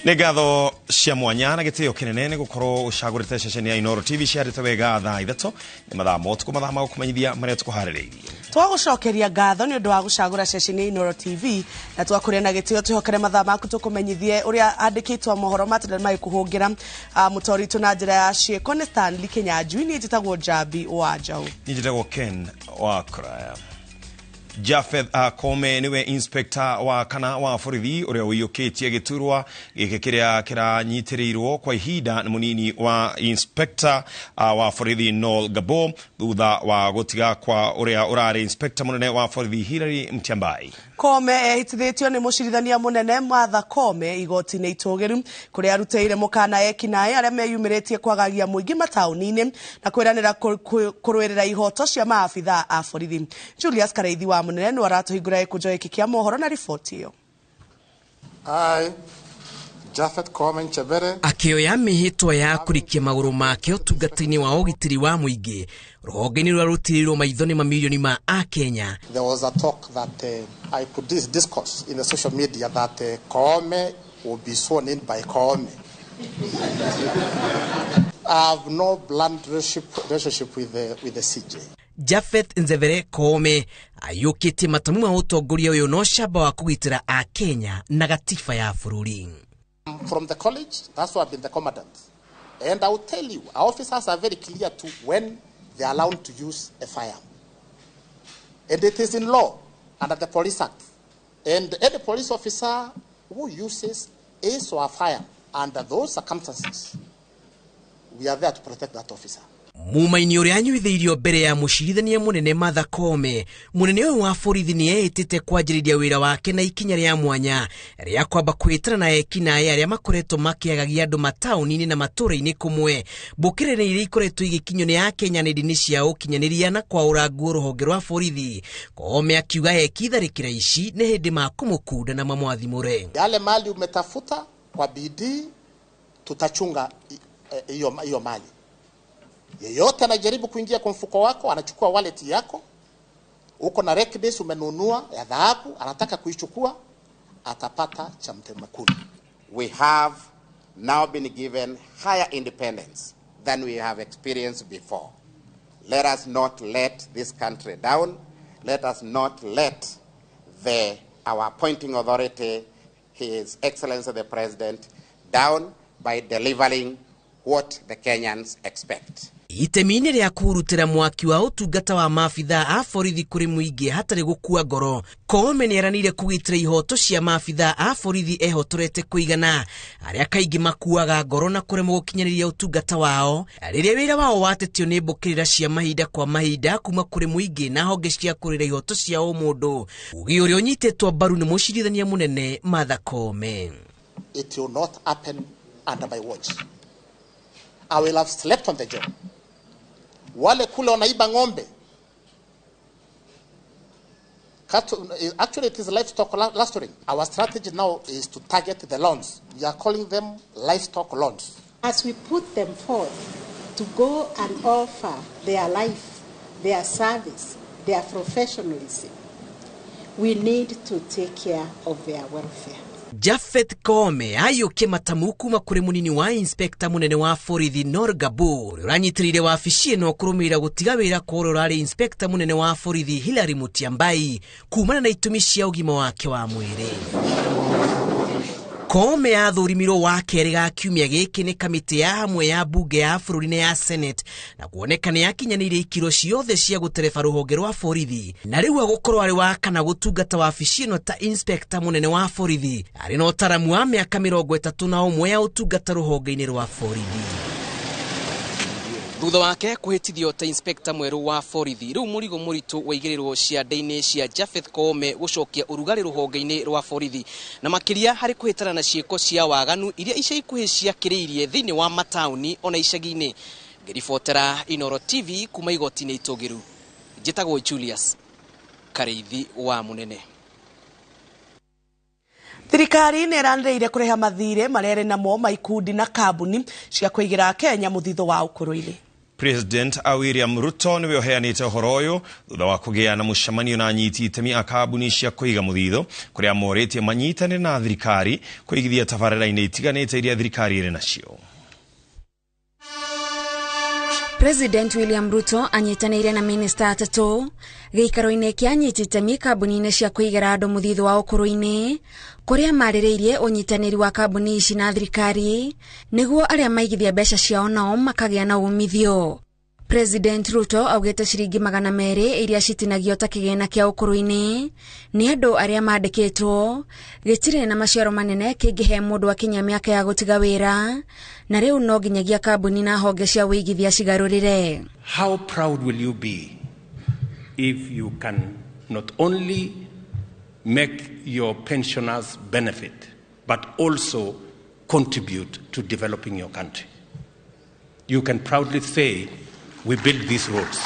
Negatho cia mwanya na gitio kinene gukorwo ucagurite ceceni ya Inoro TV ciarite wega thaa ithatũ ni mathaa motuku mathaa ma kumenyithia maria tukuhaririirie. Twagucokeria ngatho ni undu wa gucagura ceceni ya Inoro TV na twakuria na gitio twihokere mathaa maku tukumenyithie uria andikitwa mohoro matire mai kuhungira mutoritu na njira ya cieko ni Stanley Kinyanjui ni njitagwo Jabi wa Jau. Ni njitagwo Ken wa Kraya. Jafeth Kome niwe inspector wa kana wa borithi uria uyukitie giturwa giki kiria kiranyitirirwo kwa ihinda ni munini wa inspector wa borithi Noel Gabo thutha wa gutiga kwa uria urari inspector munene wa borithi Hilary Mtiambai. Kome ehitithitio ni mucirithania munene Martha Kome igoti-ini itugiru kuria aruteire mukana ekinae aria meyumiritie kwagagia muingi matauni-ini na kwiranira kurwirira ihoto cia maabitha a borithi. Julius Kareithi wa munene no aratuhingura ikujo iki kia mohoro na riboti iyo. Jafeth Kome Nchebere akioya mihitwa ya kurikia maguru make utungata-ini wa ugitiri wa muingi ruhonge-ini rwa rutirirwo maithoni mamilioni ma a Kenya. There was a talk that I put this discourse in the social media that Kome will be sworn in by Kome. I have no blunt relationship with the CJ. Jafeth Nzevere Kome ayukite matamu ma utongoria uyu no shaba wa kugitira a Kenya na gatiba ya bururi. From the college, that's why I've been the commandant. And I will tell you, our officers are very clear to when they are allowed to use a firearm. And it is in law under the Police Act. And any police officer who uses ace or a firearm under those circumstances, we are there to protect that officer. Mumaini uria anyuithirio mbere ya mucirithania munene Martha Kome munene uyu wa borithi ni etite kwanjiriria wira wake na ikinya ria mwanya ria kwamba kwitana na ekinae aria makoretwo makiagagia andu matauni-ini na matura-ini kumwe mbukirire iria ikoretwo igikinyo ni Kenya nenda-ini cia ukinyaniria na kwa urangu ruhonge rwa borithi. Kome akiuga ekitharikira ici ni hindi ma kumukunda na mamwathimure. Yale mali umetafuta kwa bidii tutachunga hiyo mali. Yeyote anajaribu kuingia kwa mfuko wako, anachukua wallet yako, uko na rekbase umenunua ya dhahabu, anataka kuichukua, atapata cha mtemakuni. We have now been given higher independence than we have experienced before. Let us not let this country down. Let us not let our appointing authority, His Excellency the President, down by delivering what the Kenyans expect. Itemini ria kurutira mwaki wa utungata wa maabitha a borithi kuri muingi hatari gukua ngoro. Kome ni eranire kugitira ihoto cia maabitha a borithi ehotorete kuigana aria kaingi makuaga ngoro na kuremwo gukinyaniria utungata wao riria wira wao watetio ni mbukirira cia mahinda kwa mahinda kuma kuri muingi na honge cia kurira ihoto cia o mundu. Ugi uria unyitetwo mbaru ni mucirithania munene Martha Kome. It will not happen under my watch. I will have slept on the job. Wale kule wanaiba ng'ombe. Actually, it is livestock clustering. Our strategy now is to target the lawns. We are calling them livestock lawns. As we put them forth to go and offer their life, their service, their professionalism, we need to take care of their welfare. Jafeth Kome ayukie matamu kuma kuri munini wa inspector munene wa borithi Noel Gabo uranyitirire wabici no kurumira gutiga wira kwa urari inspector munene wa borithi Hilary Mtiambai kumana na itumi cia ugima wake wa mwiri. Kome athurimirwo wa keri ga kiumia giki ni kamiti ya hamwe ya bunge ya bururi ya Senate na kuoneka ni yakinyanire ikiro ciothe cia gutereba ruhonge rwa borithi na riu agukorwo ari wa kana gutungata wabici no ta inspector munene wa borithi ari no taramu wa miaka 31 ya utungata ruhonge-ini rwa borithi. Thutha wake kuhitithio ta inspector mweru wa borithi riu murigo muritu waigirirwo ciande-ini cia Jafeth Kome gucokia urugari ruhonge-ini rwa borithi na makiria hari kuhitana na cieko cia waganu iria ica ikuhi ciakiriirie thiini wa matauni ona icagi-ini. Ngiribotera Inoro TV kuma igoti-ini itugiru. Njitagwo Julius Kareithi wa munene. Thirikari ni iranĩrĩire kureha mathire marere namo maikundi na kambuni cia kuigira Kenya muthitho wa ukuru-ini. President William Ruto niwe oheanite uhoro uyu thutha wa kugia na mucemanio na anyiti itemi a kambuni cia kuiga muthitho kuria moretie manyitanire na thirikari kuigithia tabarĩra-inĩ itiganĩte iria thirikari ĩrĩ nacio. President William Ruto anyitanĩire na minister atatu gĩikaro-inĩ kĩa anyiti itemi kambuni-inĩ cia kuigĩra andũ muthitho wa ũkũrũ-inĩ kuria marĩrĩirie ũnyitanĩri wa kambuni ici na thirikari nĩguo arĩa maigithia mbeca ciao nao makagĩa na umithio. President Ruto augĩte ciringi 200 iria citinagio ta kĩgĩna kĩa ũkũrũ-inĩ nĩ andũ arĩa mandĩkĩtwo gĩtirĩ na maciaro manene kĩngĩhe mũndũ akinya mĩaka ya gũtiga wĩra na rĩu no nginyagia kambuni na honge cia wĩigithia cigarũrĩre. How proud will you be if you can not only make your pensioners benefit but also contribute to developing your country? You can proudly say we build these roads.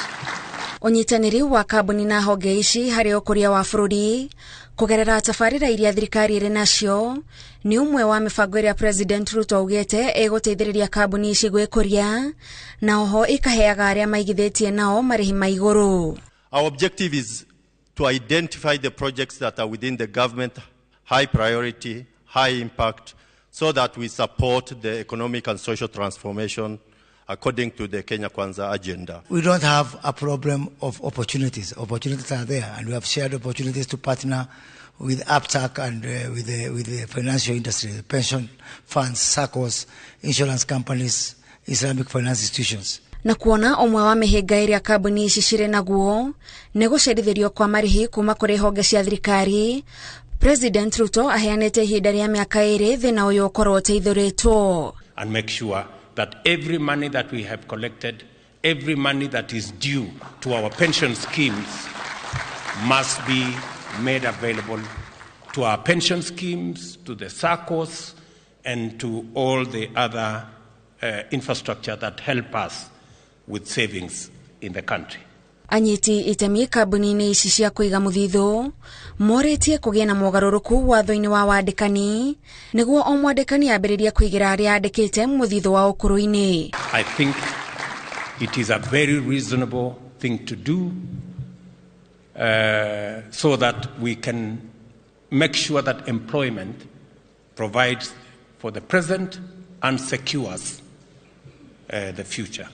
Ũnyitanĩri wa kambuni na honge ici harĩ ũkũria wa bũrũri kugerera tabarĩra iria thirikari ĩrĩ nacio nĩ ũmwe wa mĩbango ĩrĩa President Ruto augĩte ĩgũteithĩrĩria kambuni ici gwĩkũria na oho ikaheaga arĩa maigithĩtie nao marĩhi ma igũrũ. Our objective is to identify the projects that are within the government, high priority, high impact, so that we support the economic and social transformation according to the Kenya Kwanza agenda. We don't have a problem of opportunities. Opportunities are there, and we have shared opportunities to partner with APTAC and with the financial industry, the pension funds, SACCOs, insurance companies, Islamic finance institutions. Na kuona omwe wa mĩhĩnga ĩrĩa kambuni ici cirĩ naguo nĩ gũcerithĩrio kwa marĩhi kuma kũrĩ honge cia thirikari, President Ruto aheanĩte ihinda rĩa mĩaka 2 thĩna ũyũ ũkorwo ũteithũrĩtwo. And make sure that every money that we have collected, every money that is due to our pension schemes must be made available to our pension schemes, to the SACCOs, and to all the other infrastructure that help us with savings in the country. Anyiti itemi kambuni-inĩ ici cia kuiga muthitho moretie kũgĩa na mogarũrũku watho-inĩ wa wandĩkani nĩguo o mwandĩkani ambĩrĩrie kũigĩra arĩa andĩkĩte muthitho wa ũkũrũ-inĩ. I think it is a very reasonable thing to do so that we can make sure that employment provides for the present and secures the future.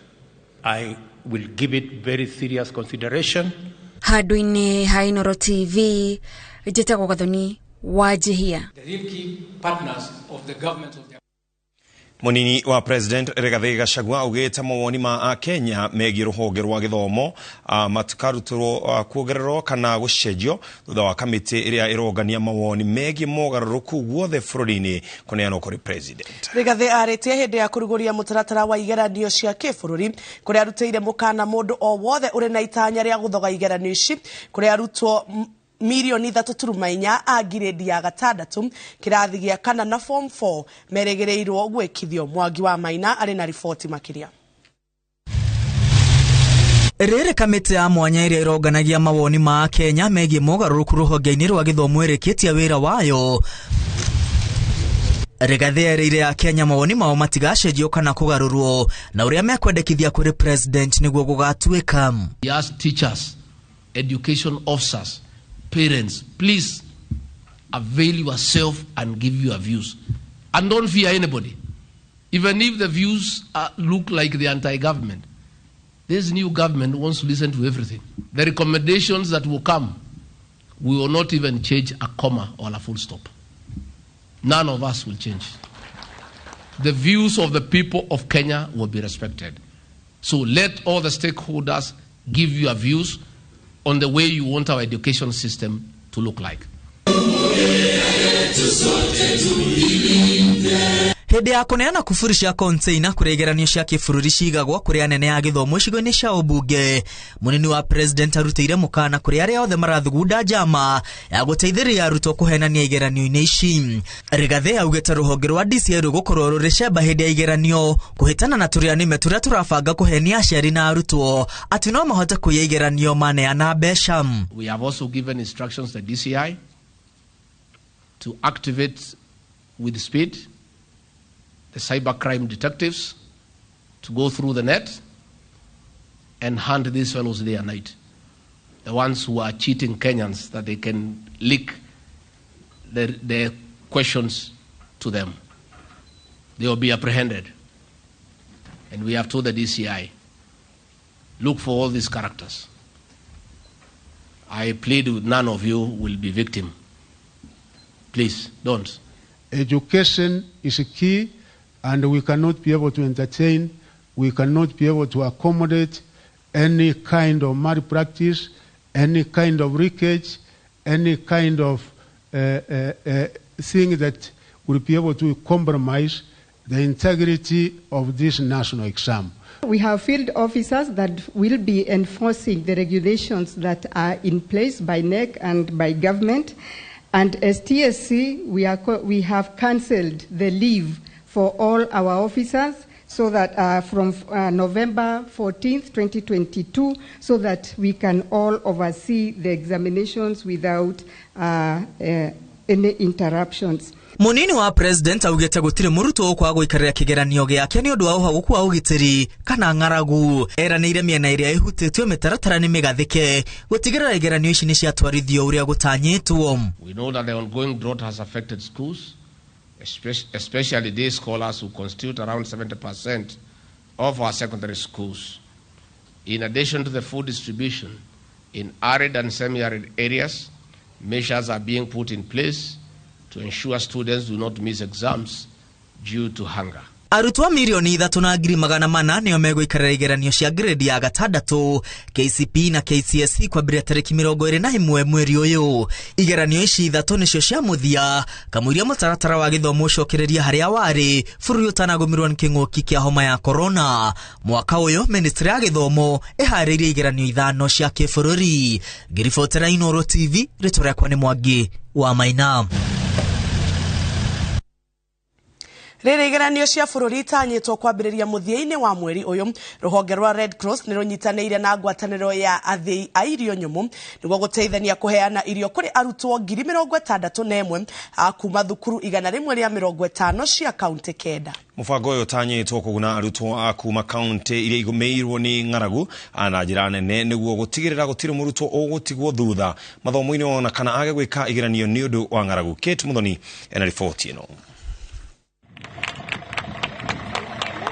I will give it very serious consideration. Handũ-inĩ ha Inooro TV, njĩtagwo Gathoni Wanjihia. The real key partners of the government of the Munini wa President Rigathi Gachagua augĩte mawoni ma Kenya megiĩ rũhonge rwa gĩthomo matikarutĩrwo kuongererwo kana gũcenjio thutha wa kamĩtĩ ĩrĩa ĩrongania mawoni megiĩ mogarũrũku guothe bũrũri-inĩ kũneanwo kũrĩ President. Rigathi arĩtie hĩndĩ ya kũrugũria mũtaratara wa igeranio cia kĩbũrũri kũrĩa arutĩire mũkana mũndũ o wothe ũrĩ na itanya rĩa gũthoga igeranio ici kũrĩa arutwo milioni 3.4 a giredi ya 6 kirathi gĩa 4 na form 4 merĩgĩrĩirwo gwĩkithio. Mwangi wa Maina arĩ na riboti makĩria. Rĩrĩ kamĩtĩ ya mwanya ĩrĩa ĩronganagia mawoni ma Kenya megiĩ mogarũrũku rũhonge-inĩ rwa gĩthomo ĩrĩkĩtie wĩra wayo. Rigathi erĩire ya Kenya mawoni mao matigacenjio kana kũgarũrwo na ũrĩa mekwendekithia kũrĩ President nĩguo gũgatuĩka. Yes, teachers, education officers, parents, please avail yourself and give your views. And don't fear anybody. Even if the views look like the anti-government, this new government wants to listen to everything. The recommendations that will come, we will not even change a comma or a full stop. None of us will change. The views of the people of Kenya will be respected. So let all the stakeholders give your views on the way you want our education system to look like. Hĩndĩ ya kũneana kuburi cia container kũrĩ igeranio cia kĩbũrũri cigagwo kũrĩ anene a gĩthomo icigo-inĩ cia ũmbunge, mũnini wa President arutĩire mũkana kũrĩ arĩa othe marathugunda njama ya gũteithĩrĩria arutwo kũhenania igeranio-inĩ ici. Rigathi augĩte rũhonge rwa DCI rũgũkorwo rũrĩ cemba hĩndĩ ya igeranio kũhĩtana na tũrĩa tũrĩa tũrabanga kũhenia aciari na arutwo atĩ no mahote kũiya igeranio maneana mbeca. We have also given instructions to DCI to activate with speed the cybercrime detectives to go through the net and hunt these fellows day and night. The ones who are cheating Kenyans, that they can leak their questions to them. They will be apprehended. And we have told the DCI, look for all these characters. I plead with none of you will be victim. Please, don't. Education is a key, and we cannot be able to entertain, we cannot be able to accommodate any kind of malpractice, any kind of leakage, any kind of thing that would be able to compromise the integrity of this national exam. We have field officers that will be enforcing the regulations that are in place by NEC and by government. And as TSC, we have cancelled the leave for all our officers so that from November 14th, 2022, so that we can all oversee the examinations without any interruptions. Munini wa president augete gutire muruto kwa guikarira kigeranio giake ni undu wa uhaguku wa ugitiri kana ngaragu eranire miena iria ihutitio mitaratara ni migathike gutigirira igeranio ici ni ciatwarithio uria gutanyitwo. We know that the ongoing drought has affected schools, especially day scholars who constitute around 70% of our secondary schools. In addition to the food distribution in arid and semi-arid areas, measures are being put in place to ensure students do not miss exams due to hunger. Arutwa milioni 3,800 nio meguikarira igeranio cia grade ya gatandatu KCPE na KCSE kwambĩrĩria tarĩki 21 mweri uyu. Igeranio ici ithatu nicio cia muthia kamũiria mũtaratara wa gĩthomo ũcokereria harĩa warĩ bũrũri ũtanagũmĩrwo nĩ kĩng'ũki kĩa homa ya corona. Mwaka uyu ministry ya gĩthomo ĩharĩirie igeranio ithano cia kĩbũrũri. Ngĩribotera Inooro TV, rĩtwa rĩakwa nĩ Mwangi wa Maina. Rĩrĩ igeranio cia bũrũri itanyĩtwo kwambĩrĩria mũthia-inĩ wa mweri ũyũ. Rũhonge rwa Red Cross nĩ rũnyitanĩire na ngwatanĩro ya athĩi a irio nyũmũ nĩguo gũteithania kũheana irio kũrĩ arutwo 61,000 a kuma thukuru 150 cia kaunti 9. Mũbango ũyũ ũtanyĩtwo kũguna arutwo a kuma kaunti iria igũmĩirwo nĩ ng'aragu na njĩra nene nĩguo gũtigĩrĩra gũtirĩ mũrutwo ũgũtigwo thutha mathomo-inĩ ona kana age gwĩka igeranio nĩ ũndũ wa ng'aragu. Kate Muthoni ena riboti ĩno.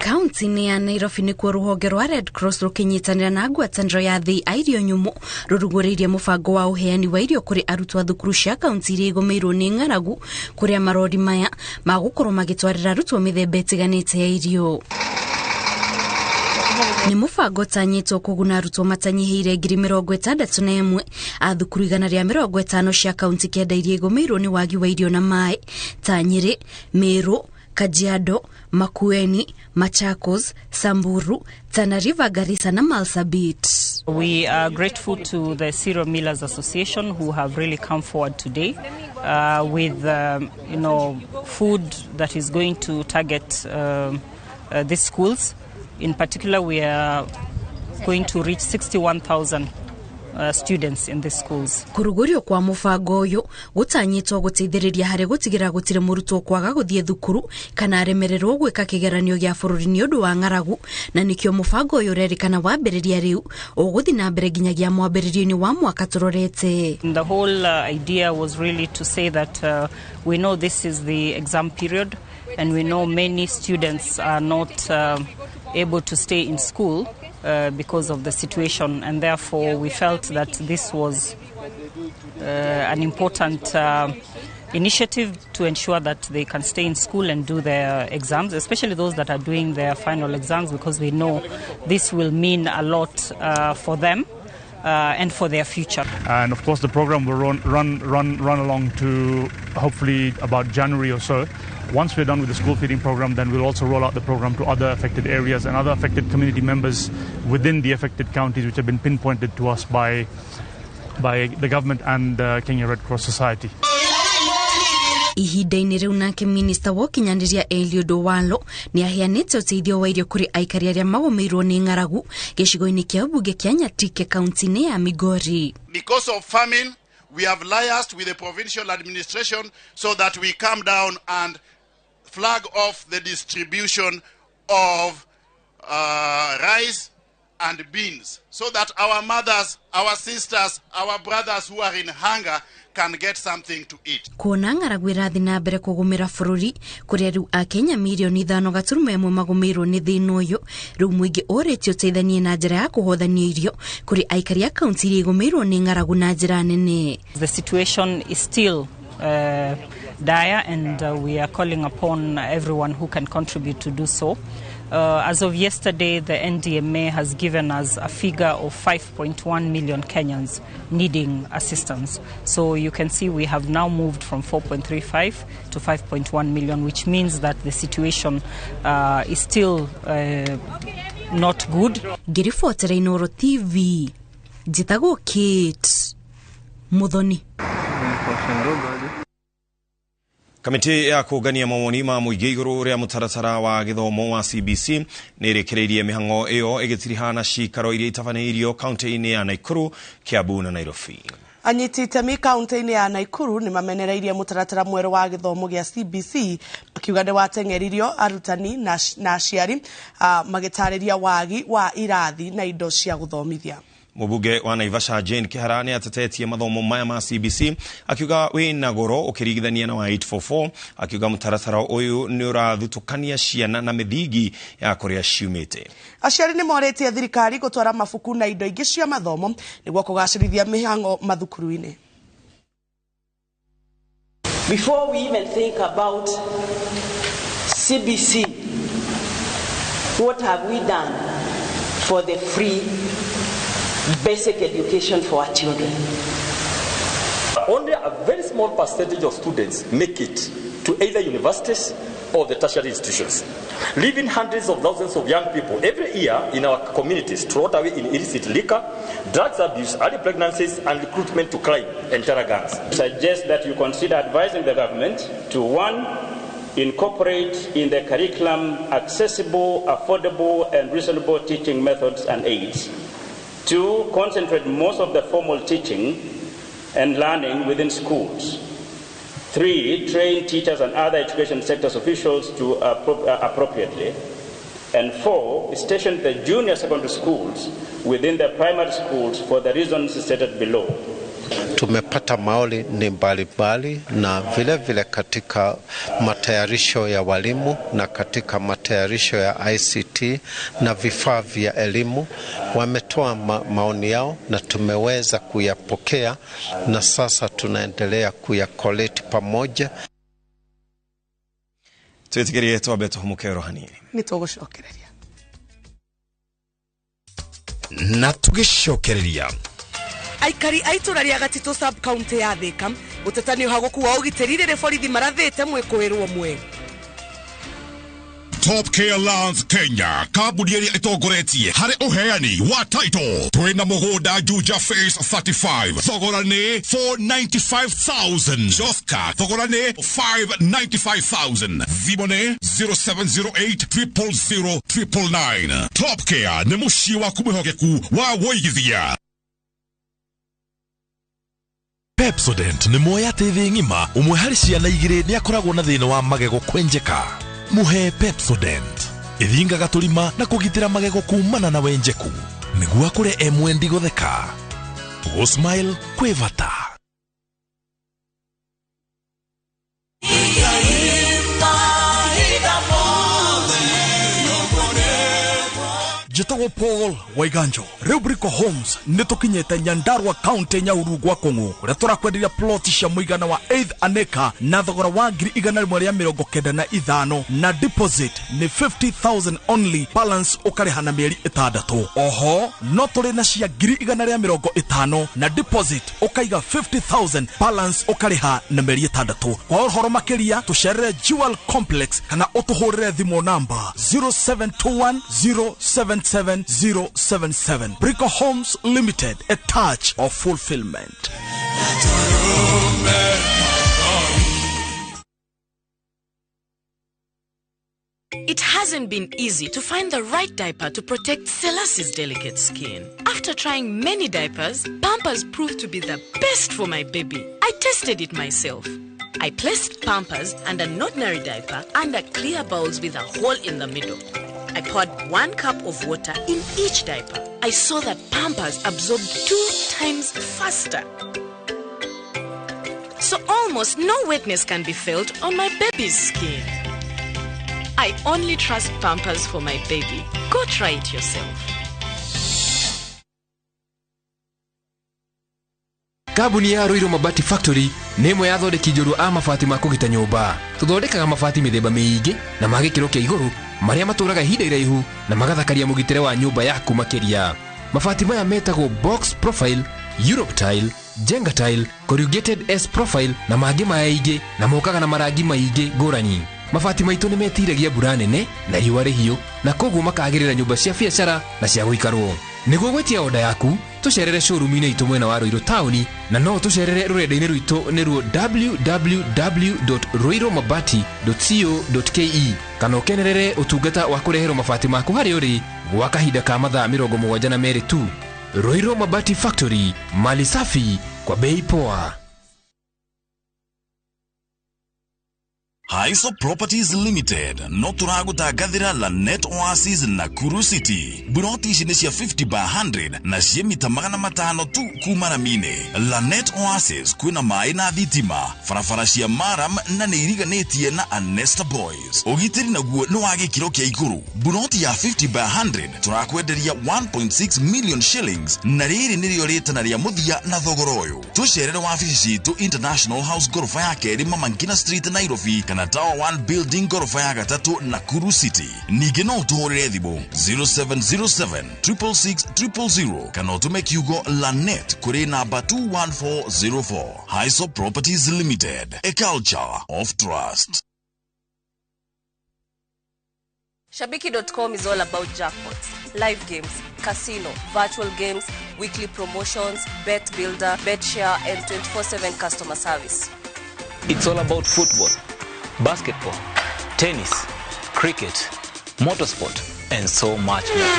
Kaunti-inĩ ya Nairobi nĩkuo rũhonge rwa Red Cross rũkĩnyitanĩra na ngwatanĩro ya athĩi a irio nyũmũ rũrugũrĩirie mũbango wa ũheani wa irio kũrĩ arutwo a thukuru cia kaunti iria igũmĩirwo nĩ ng'aragu, kũrĩa marori maya magũkorwo magĩtwarĩra arutwo mĩthemba ĩtiganĩte ya irio. Nĩ mũbango ũtanyĩtwo kũguna arutwo matanyihĩire 61,000 a thukuru 150 cia kaunti 9 iria igũmĩirwo nĩ wagi wa irio na maĩ ta Nyĩrĩ, Meru, Kajiado, Makueni, Machakos, Samburu, Tana River, Garissa na Marsabit. We are grateful to the Cereal Millers Association who have really come forward today with food that is going to target these schools. In particular, we are going to reach 61,000 students in the schools. Kurugurio kwa mũbango ũyũ gũtanyĩtwo gũteithĩrĩria harĩ gũtigĩra gũtirĩ mũrutwo kwaga gũthiĩ thukuru kana aremererwo gwĩka kĩgeranio gĩa bũrũri nĩ ũndũ wa ng'aragu, na nĩkĩo mũbango ũyũ ũrerĩkana wambĩrĩria rĩu ũgũthiĩ na mbere nginyagia mwambĩrĩrio-inĩ wa mwaka tũrorete. The whole idea was really to say that we know this is the exam period and we know many students are not able to stay in school because of the situation, and therefore we felt that this was an important initiative to ensure that they can stay in school and do their exams, especially those that are doing their final exams, because we know this will mean a lot for them and for their future. And of course the program will run along to hopefully about January or so. Once we're done with the school feeding program, then we'll also roll out the program to other affected areas and other affected community members within the affected counties, which have been pinpointed to us by the government and Kenya Red Cross Society. Ihinda-inĩ rĩu nake minista wa ũkinyanĩria Eliud Owalo nĩ aheanĩte ũteithio wa irio kũrĩ aikari arĩa magũmĩirwo nĩ ng'aragu gĩcigo-inĩ kĩa ũmbunge kĩa Nyatike kaunti-inĩ ya Migori. Because of famine, we have liaised with the provincial administration so that we come down and flag off the distribution of rice and beans so that our mothers, our sisters, our brothers who are in hunger can get something to eat. Kuona ng'aragu irathi na mbere kugumira bururi kuria riu akenya milioni 5.1 magumirwo ni thina uyu riu mwingi uretio teithanie na njira ya kuhothania irio kuri aikari a kaunti iria igumirwo ni ng'aragu na njira nene. The situation is still dire, and we are calling upon everyone who can contribute to do so. As of yesterday, the NDMA has given us a figure of 5.1 million Kenyans needing assistance. So you can see we have now moved from 4.35 to 5.1 million, which means that the situation is still not good. Ngirifuatira Inoro TV, Jitago Kate Muthoni. Kamiti ya kugania mawoni ma muigi iguru ria mutaratara wa githomo wa CBC nirekereirie mihango iyo igitirihana cikaro iria itafaneirio kaunti-ini ya Naikuru, Kiambu na Nairobi. Anyiti itemi kaunti-ini ya Naikuru ni mamenereirie mutaratara mweru wa githomo gia CBC akiuga ni wateng'eririo arutani na aciari magitariria wagi wa irathi na indo cia guthomithia. Mubuge wa Naivasha Jane Kihara ni atetetie mathomo maya ma CBC akiuga wina goro ukirigithania na wa 844 akiuga mutaratara uyu ni urathutukania ciana na mithigi ya kuria ciumite. Aciari ni moretie thirikari gutwara mabuku na indo ingi cia mathomo niguo kugacirithia mihango mathukuru-ini. Before we even think about CBC, what have we done for the free basic education for our children? Only a very small percentage of students make it to either universities or the tertiary institutions, leaving hundreds of thousands of young people every year in our communities thrown away in illicit liquor, drugs abuse, early pregnancies, and recruitment to crime and terror gangs. I suggest that you consider advising the government to, 1, incorporate in the curriculum accessible, affordable, and reasonable teaching methods and aids. 2, concentrate most of the formal teaching and learning within schools. 3, train teachers and other education sectors officials to appropriately. And 4, station the junior secondary schools within the primary schools for the reasons stated below. Tumepata maoni ni mbalimbali na vile vile katika matayarisho ya walimu na katika matayarisho ya ICT na vifaa vya elimu. Wametoa maoni yao na tumeweza kuyapokea na sasa tunaendelea kuyakoleti pamoja. Tuitikirie twabeto mukero hanini. Nitugucokereria. Na tugicokereria. Aikari aitura ria Gatito sub county ya Thika utetani hagoku wa ugiteri rire borithi marathite mwikuirwo mwe. Top Care Lands Kenya kabudi iria itongoretie hari uheani wa title twina mugunda Juja Phase 35 thogora ni 495,000 Joska thogora ni 595,000 Zibone 0708 000 Top Care ni mushi wa kumihogeku wa woigithia. Pepsodent ni moya tethi ngima umwe hari ciana igiri ni akoragwo na thina wa magego kwenjeka. Muhe Pepsodent ithingaga tulima na kugitira magego kumana na wenjeku niguo akure emwendi gutheka go smile kwevata. Jitago Paul Waiganjo Rubrico Homes nitukinyete Nyandarua County Nyahururu gwa Kongo uria turakwenderia plot cia muigana wa 8 aneka na thogora wa 195 na deposit ni 50,000 only, balance ukariha na mieri 6. Oho no turi na cia 150 na deposit ukaiga 50,000, balance ukariha na mieri 6. Kwa uhoro makiria tucerere Jewel Complex kana utuhurire thimo namba 0721077077. Brico Homes Limited, a touch of fulfillment. It hasn't been easy to find the right diaper to protect Celeste's delicate skin. After trying many diapers, Pampers proved to be the best for my baby. I tested it myself. I placed Pampers and an ordinary diaper under clear bowls with a hole in the middle. I poured 1 cup of water in each diaper. I saw that Pampers absorbed 2 times faster. So almost no wetness can be felt on my baby's skin. I only trust Pampers for my baby. Go try it yourself. Kabuni ya Roiro Mabati Factory nemo ya thondeki njũru a mabati ma kũgita nyũmba. Tũthondekaga mabati mĩthemba mĩingĩ na ma gĩkĩro kĩa igũrũ marĩa matũraga ihinda iraihu na magathakaria mũgitĩre wa nyũmba yaku makĩria. Mabati maya metagwo box profile, Europe tile, Jenga tile, corrugated S profile na mangĩ maingĩ na mokaga na marangi maingĩ ngũrani. Mabati maitũ nĩ metiragia mbura nene na riũa rĩhiũ na koguo makagĩrĩra nyũmba cia biacara na cia gũikarwo. Nĩguo gwetia oda yaku, tucerere showroom-inĩ itũ mwena wa Roiro Town na no tucerere rũrenda-inĩ rwitũ nĩruo www.roiromabati.co.ke kana ũkenerere ũtungata wa kũreherwo mabati maku harĩ ũrĩ gwa kahinda ka mathaa 72 tu. Roiro Mabati Factory, mali safi kwa bei poa. Haiso Properties Limited, no turagutagathira Lanet Oasis Nakuru City. Buroti ici nĩ cia 50 by 100 na cie mita 500 tu kumana mine. Lanet Oasis kwina mai na thitima, farafara cia maram na nĩ iriganĩtie na Anesta Boys. Ũgitĩri naguo nĩ wa gĩkĩro kĩa igũrũ. Buroti ya 50 by 100 turakwenderia 1.6 million shillings na rĩrĩ nĩrĩo rĩtana rĩa mũthia na thogora ũyũ. Tucerere wabici citũ International House gorofa ya kerĩ Mama Ngina Street Nairobi kana Tower 1 Building gorofa ya gatatu Nakuru City. Ningĩ no ũtũhũrĩre thimũ 0707 666 000 kana ũtũme kiugo Lanet kũrĩ namba 21404. Haiso Properties Limited, a culture of trust. Shabiki.com is all about jackpots, live games, casino, virtual games, weekly promotions, bet builder, bet share, and 24/7 customer service. It's all about football, basketball, tennis, cricket, motorsport, and so much more.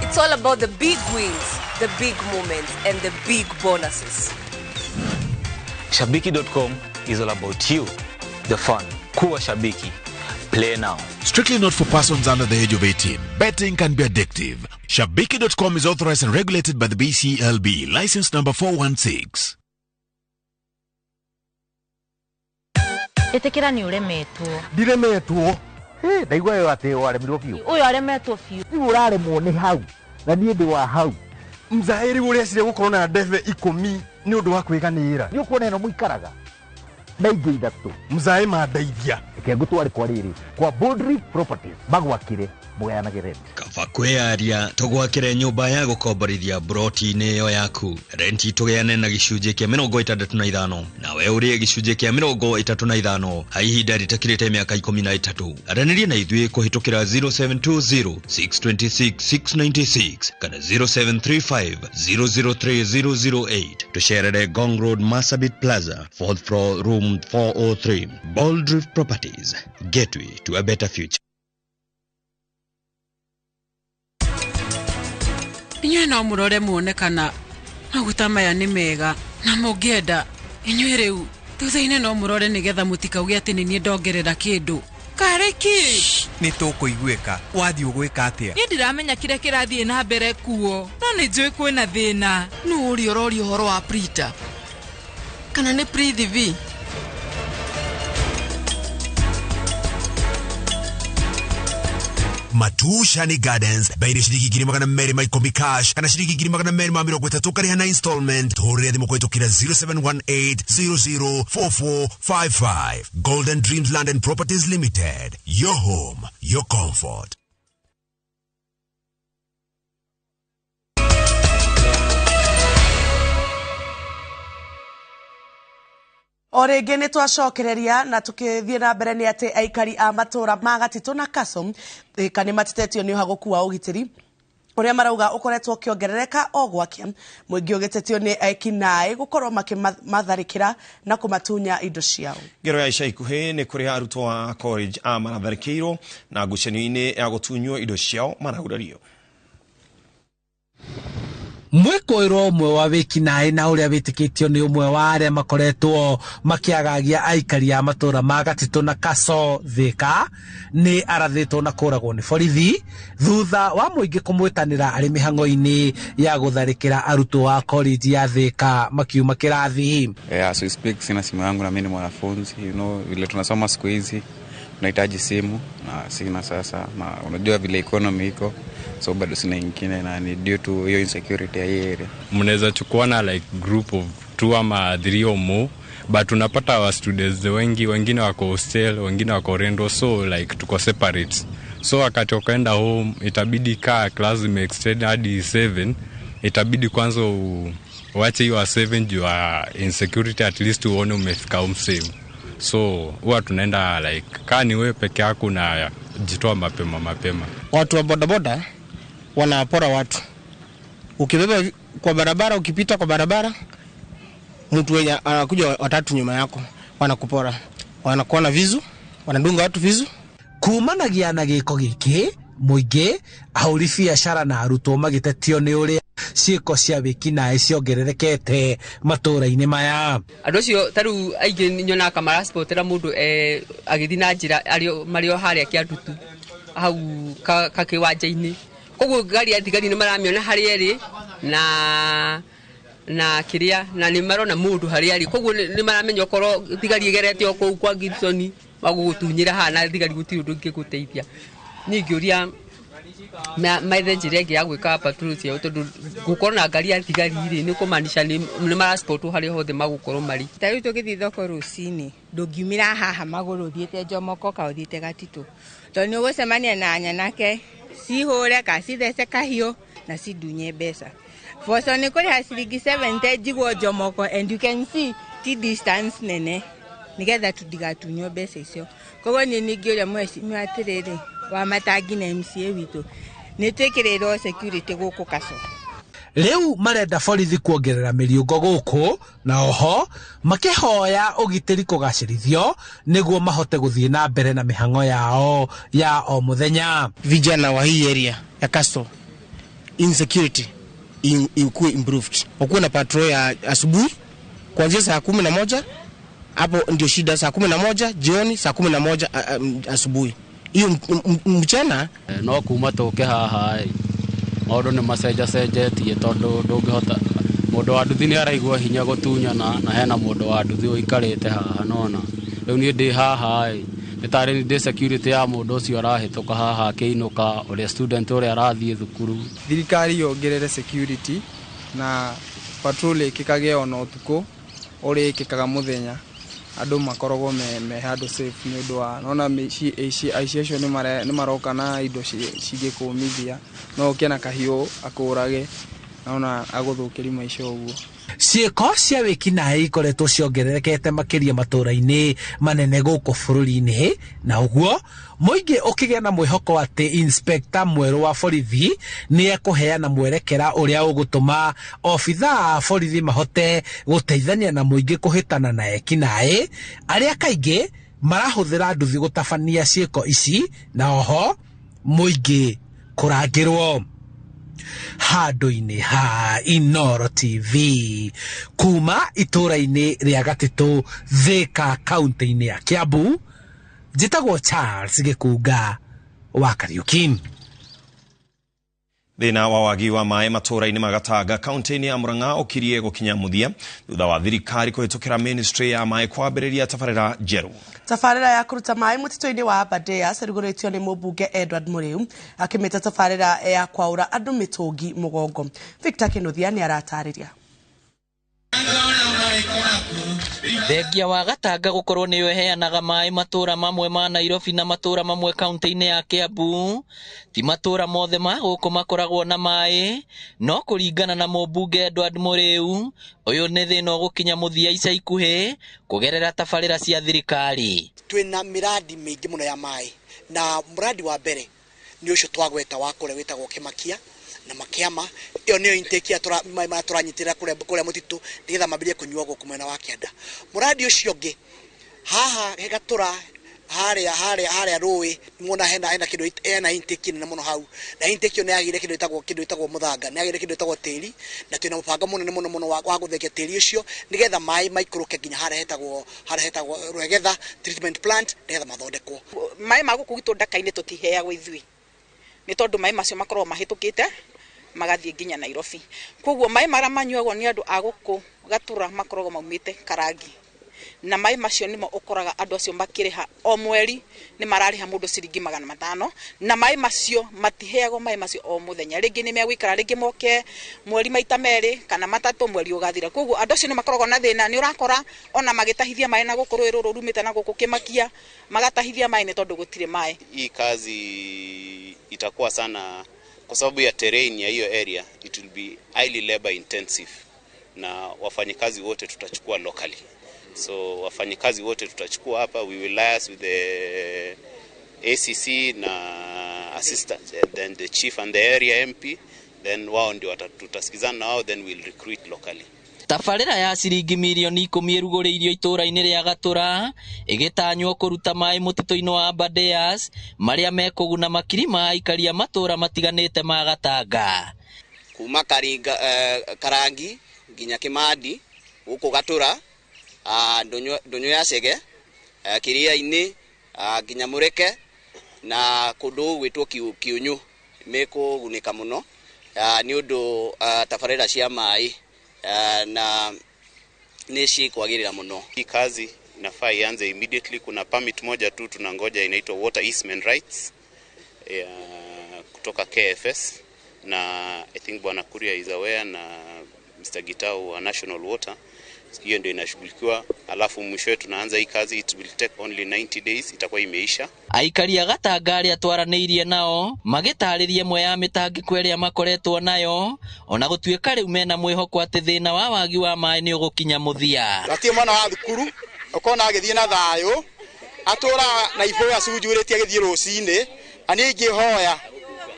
It's all about the big wins, the big moments, and the big bonuses. Shabiki.com is all about you, the fun. Kuwa Shabiki. Play now. Strictly not for persons under the age of 18. Betting can be addictive. Shabiki.com is authorized and regulated by the BCLB. License number 416. Etekera ni uremetwo. Ndiremetwo. Ndaigua yo ati waremirwo biu. Uyo aremetwo biu. Ni uraremwo ni hau. Na nie ndi wa hau. Mzairi uria cire gukorwo na ndeve 10 ni undu wa kwiganira. Ni ukuona eno muikaraga. Na ingi ithatu. Mzai mandeithia. Ke ngutwari kwa riri. Kwa Boldrick Properties. Bagwakire mugayanage rent. Kaba kwearia tugwakire nyumba ya gukomborithia broti-inĩ yo yaku. Renti tugeane na gicunjĩ kĩa 65 nawe ũrĩe gicunjĩ kĩa 35 ha ihinda rĩtakĩrĩte mĩaka 13. Aranĩria na ithuĩ kũhĩtũkĩra 0720 626 696 kana 0735 003 008. Tucerere Gong Road Marsabit Plaza 4th floor room 403. Boldrick Properties, gateway to a better future. Inyuĩ no mũrore muone kana maguta maya nĩ mega na mũngĩenda. Inyuĩ rĩu thutha-inĩ no mũrore nĩgetha mũtikauge atĩ nĩ niĩ ndongerera kĩndũ. Kareki nĩ tũkũiguĩka wathiĩ ũgwĩka atĩa? Niĩ ndiramenya kĩrĩa kĩrathiĩ na mbere kuo, no nĩ njũĩ kwĩna thĩna. Nũ ũrĩa ũroria ũhoro wa Prita kana nĩ Pri-TV? Matushani Gardens baire shiringi 200 cash kana shiringi 230 kariha na installment. Tuhurire thimo kwetukira 0718004455. Golden Dreams Land and Properties Limited, your home, your comfort. Orege nĩ twacokereria na tukithie na mbere nĩ atĩ aikari a matura ma Gatitũ na Kasom kana matitetio nĩ ũhagũku wa ũgitĩri uria marauga ukoretwo kiongerereka o gwakia. Mũingĩ ũgĩtetio nĩ ekinaĩ gũkorwo makimatharĩkĩra na kũmatunya indo ciao. Ngero ya ica ikuhĩ nĩ kũrĩ arutwo a college a maratharĩkĩirwo na ngucanio-inĩ ya gũtunywo indo ciao maragurario. mwikoiro mwe wa wiki nae na uria witikitio ni umwe wa aria makoretwo makiagagia aikari ya matura ma Gatito na Kaso Thika ni arathitwo na kuragwo ni borithi thutha wa muingi kumwitanira ari mihango-ini ya gutharikira arutwo wa college ya Thika makiuma kirathi. As we speak, sina simu yangu na mimi ni mwanafunzi, vile tunasoma siku hizi unahitaji simu na sina sasa, na unajua vile economy iko, so bado sina nyingine na ni due to hiyo insecurity ya area. Mnaweza chukua na like group of 2 ama 3 or more, but unapata wa students wengine wako hostel, wengine wako rendo, so like tuko separate. So wakati ukaenda home itabidi class imeextend hadi 7, itabidi kwanza uache hiyo 7 juu insecurity, at least uone umefika home safe. So huwa tunaenda like ni wewe peke yako na jitoa mapema. Watu wa bodaboda wanapora watu. Ukibeba kwa barabara, ukipita kwa barabara, mtu wenye anakuja watatu nyuma yako wanakupora. Wanakuwa na vizu, wanadunga watu vizu. Kumanagia na giko giki muingi ahuri biacara na arutwo magitetio ni uria ciiko cia wiki nae ciongererekete matura-ini maya. Andu cio taru aingi nyona kamara sportera mundu agithi na njira mario haria kiandutu hau kakiwanja-ini, koguo gari ya thigari ni maramiona hari eri na kiria na ni marona mundu hari ari, koguo ni maramenya korwo thigari igerete okou kwa Gibsoni magugutunyira hana thigari gutiri undu ngiguteithia. Ningi uria maithe njira ingi ya gwika patrol cia tondu gukorwo na ngari ya thigari ri ni kumanisha ni mara sport hari hothe magukorwo mari. Tayu tugithi thoko rucini ndungiumira haha maguru thiete Jomoko ka uthiete Gatito, tondu ni ugucemania na nyanake cihure ka cithece kahio na cidunye mbeca. Foso ni kuri hasiringi 70 jigwo Jomoko, and you can see the distance nene nigetha tudigatunyo mbeca icio. Koguo ni ningi uria mweci atiriri wa matangi na MCA witu ni twikiriro security guku Kaso. Riu marenda borithi kuongerera miriungo guku na oho makihoya ugitiri kugacirithio niguo mahote guthie na mbere na mihango yao ya o muthenya. Vijana wa hii area ya Kaso, insecurity ikuwe improved. Ukuwe na patrol ya asubuhi kuanzia saa 11, hapo ndio shida, saa 11 jioni, saa 11 asubuhi. Hiyo mchana no kuma toke haha maundu ni macenjetie tondu ndungihota mundu wa nduthi ni araigua hinya gutunyana na hena mundu wa nduthi uikarite haha nona riu ni ndi haha nitari ni ndi security ya mundu ucio arahituka haha kiinuka uria student uria arathie thukuru. Thirikari yongerere security na patrol ikikage ona utuku uria ikikaga muthenya, andu makoragwo me handu safe ni undu wa nona aicio ni maroka na indo cingikumithia no ukena kahio akurage nona aguthukiri maisha uguo. Ciiko cia wiki nae ikoretwo ciongererekete makiria matura-ini manene guku bururi-ini, na uguo muingi ukigea na mwihoko ati inspector mweru wa borithi ni ekuheana mwerekera uria ugutuma obitha borithi mahote guteithania na muingi kuhitana na eki nae aria kaingi marahuthira nduthi gutabania ciiko ici na oho muingi kurangirwo. Handu-ini ha Inoro TV kuma itura-ini ria Gatito Thika kaunti-ini ya Kiambu, njitagwo Charles Gikunga wa Kariuki. Thina wa wagi wa maĩ matura-ini ma Gatanga kaunti-ini ya Murang'a ukirie gukinya muthia thutha wa thirikari kuhitukira ministry ya maĩ kwambĩrĩria tabarĩra njerũ. Tabarĩra ya kuruta maĩ mũtitũ-inĩ wa Aberdare cerugũrĩtio nĩ mũmbunge Edward Mũrĩu akĩmĩta tabarĩra ya kwaura andũ mĩtũngi mũgongo. Victor Kinuthia nĩ aratarĩria. Thengia wa Gatanga gukorwo niyo heanaga maĩ matura mamwe ma Nairobi na matura mamwe kaunti-ini ya Kiambu, ti matura mothe ma guku makoragwo na maĩ, no kuringana na mũmbunge Edward Mũrĩu uyu ni thina gukinya muthia ica ikuhi kugerera tabarĩra cia thirikari. Twina miradi mingi muno ya maĩ na muradi wa mbere ni ucio twagweta wa kure witagwo Kimakia na Makiama. Iyo niyo intake ya turanyitira kure mutitu nigetha mabirie kunyuo guku mwena wa Kianda. Muradi ucio ngi haha Hegatura haria rui muona hena kindu ena intake na muno hau na intake ne agire kindu itagwo muthanga ne agire kindu itagwo tiri na twina mubanga muno wa guthekia tiri ucio nigetha mai maikuruke nginya haria hetagwo rwegetha treatment plant nigetha mathondekwo mai maguku gitu ndaka-ini tutiheagwo ithui ni tondu mai macio makorwo mahitukite magathie nginya Nairobi koguo mai mara manyuagwo ni andu aguku gatura makorwo maumite Karangi na mai macio nimo ukoraga andu acio makiriha o mweri ni marariha mundu ciringi 500 na mai macio matiheagwo mai macio o muthenya ringi ni megwikara ringi moke mweri maita meri kana matatu mweri ugathira koguo andu acio ni makoragwo na thina ni urakora ona magitahithia mai na gukorwo ruru rumite na guku kimakia magatahithia mai ni tondu gutire mai. Hii kazi itakuwa sana kwa sababu ya terrain ya hiyo area, it will be highly labor intensive na wafanyikazi wote tutachukua locally. So wafanyikazi wote tutachukua hapa, we will liaise with the ACC na assistant, then the chief and the area MP, then wao ndio tutasikizana na wao, then we'll recruit locally. Tabarĩra ya ciringi mirioni 10 ĩrugũrĩirio itũũra-inĩ rĩa Gatũra ĩgĩtanywo kũruta maĩ mũtitũ-inĩ wa Aberdares marĩa mekũguna makiri ma aikaria matũũra matiganĩte ma Gatanga. Kuma Karangi nginya Kimandi gũkũ Gatũra ndonyo ya Cege Kiria-inĩ nginya Mũreke na kũndũ gwĩtwo Kiunyu mekũgunĩka mũno nĩ ũndũ tabarĩra cia maĩ na nishi kuagirira muno. Hii kazi inafaa ianze immediately. Kuna permit moja tu tunangoja inaitwa water easement rights kutoka KFS na I think Bwana Kuria is aware na Mr. Gitau wa National Water. Hiyo ndio inashughulikiwa, alafu mwisho tunaanza hii kazi. It will take only 90 days, itakuwa imeisha. Aikari a Gatanga arĩa twaranĩirie nao magĩtarĩria imwe ya mĩtangĩko ĩrĩa makoretwo nayo ona gũtuĩka rĩu mena mwĩhoko atĩ thĩna wa wagi wa maĩ nĩ ũgũkinya mũthia. Gatie mwana wa thukuru ukona agĩthiĩ na thayũ atũra na iboya cunjurĩtie agĩthiĩ rũcinĩ ani ingĩhoya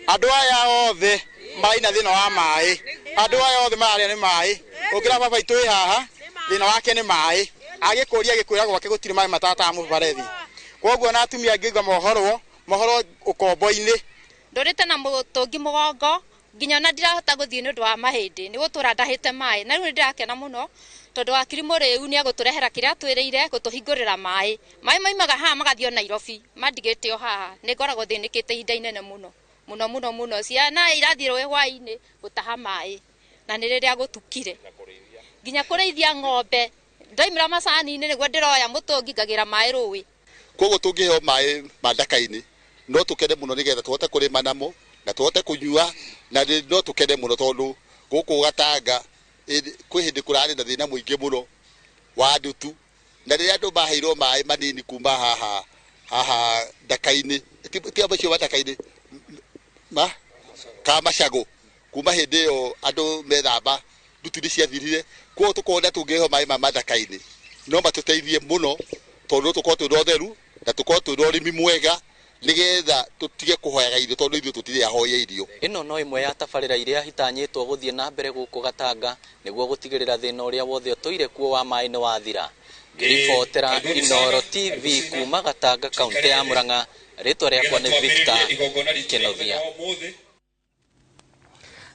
andũ aya othe maĩ na thĩna wa maĩ andũ aya othe marĩa nĩ maĩ ũngĩra baba itũ haha thina wake ni mai agikuria gikwira gwake gutire mai matata mubarethi koguo na atumia ngigwa mohoro ukombo-ini ndorite na mutungi mugongo nginya na ndirahota guthie ni undu wa mahindi ni gutura ndahite mai na riu ndirakena muno tondu wa kirimu riu ni aguturehera kiria twirire gutuhingurira mai maimaga haha magathio Nairobi mandigite o haha ni ngoragwo thinikite ihinda inene muno ciana irathirwo hwaini gutaha mai na ni riria gutukire nginya kureithia ng'ombe ndaimira macani-inĩ nĩguo ndĩroya mũtũngi ngagira maĩ rũĩ koguo tũngĩheo maĩ mandaka-inĩ no tũkene mũno nĩgetha tũhote kũrĩma namo na tũhote kũnyua na no tũkene mũno tondũ gũkũ Gatanga kwĩ hĩndĩ kũrarĩ na thĩna mũingĩ mũno wa ndutu na rĩrĩa andũ maheirwo maĩ manini kuma haha ndaka-inĩ tia macio mandaka-inĩ Kamacagũ kuma hĩndĩ ĩyo andũ methamba ndutu nĩ ciathirire kwa tukona tungĩheo maĩ ma mathaka-inĩ no matuteithie mũno tondũ tukorwo twĩ ũtheru na tukorwo twĩ ũrĩmi mwega nigetha tutige kũhoyaga irio tondũ ithuĩ tũtirĩ ahoya irio. Ĩno no ĩmwe ya tabarĩra iria hitanyĩtwo gũthiĩ na mbere gũkũ Gatanga nĩguo gũtigĩrĩra thĩna ũrĩa wothe ũtũire kuo wa maĩ nĩ wathira. Ngĩribotera Inooro TV kuma Gatanga kaunti ya Murang'a, rĩtwa rĩakwa nĩ Victor Kenothia.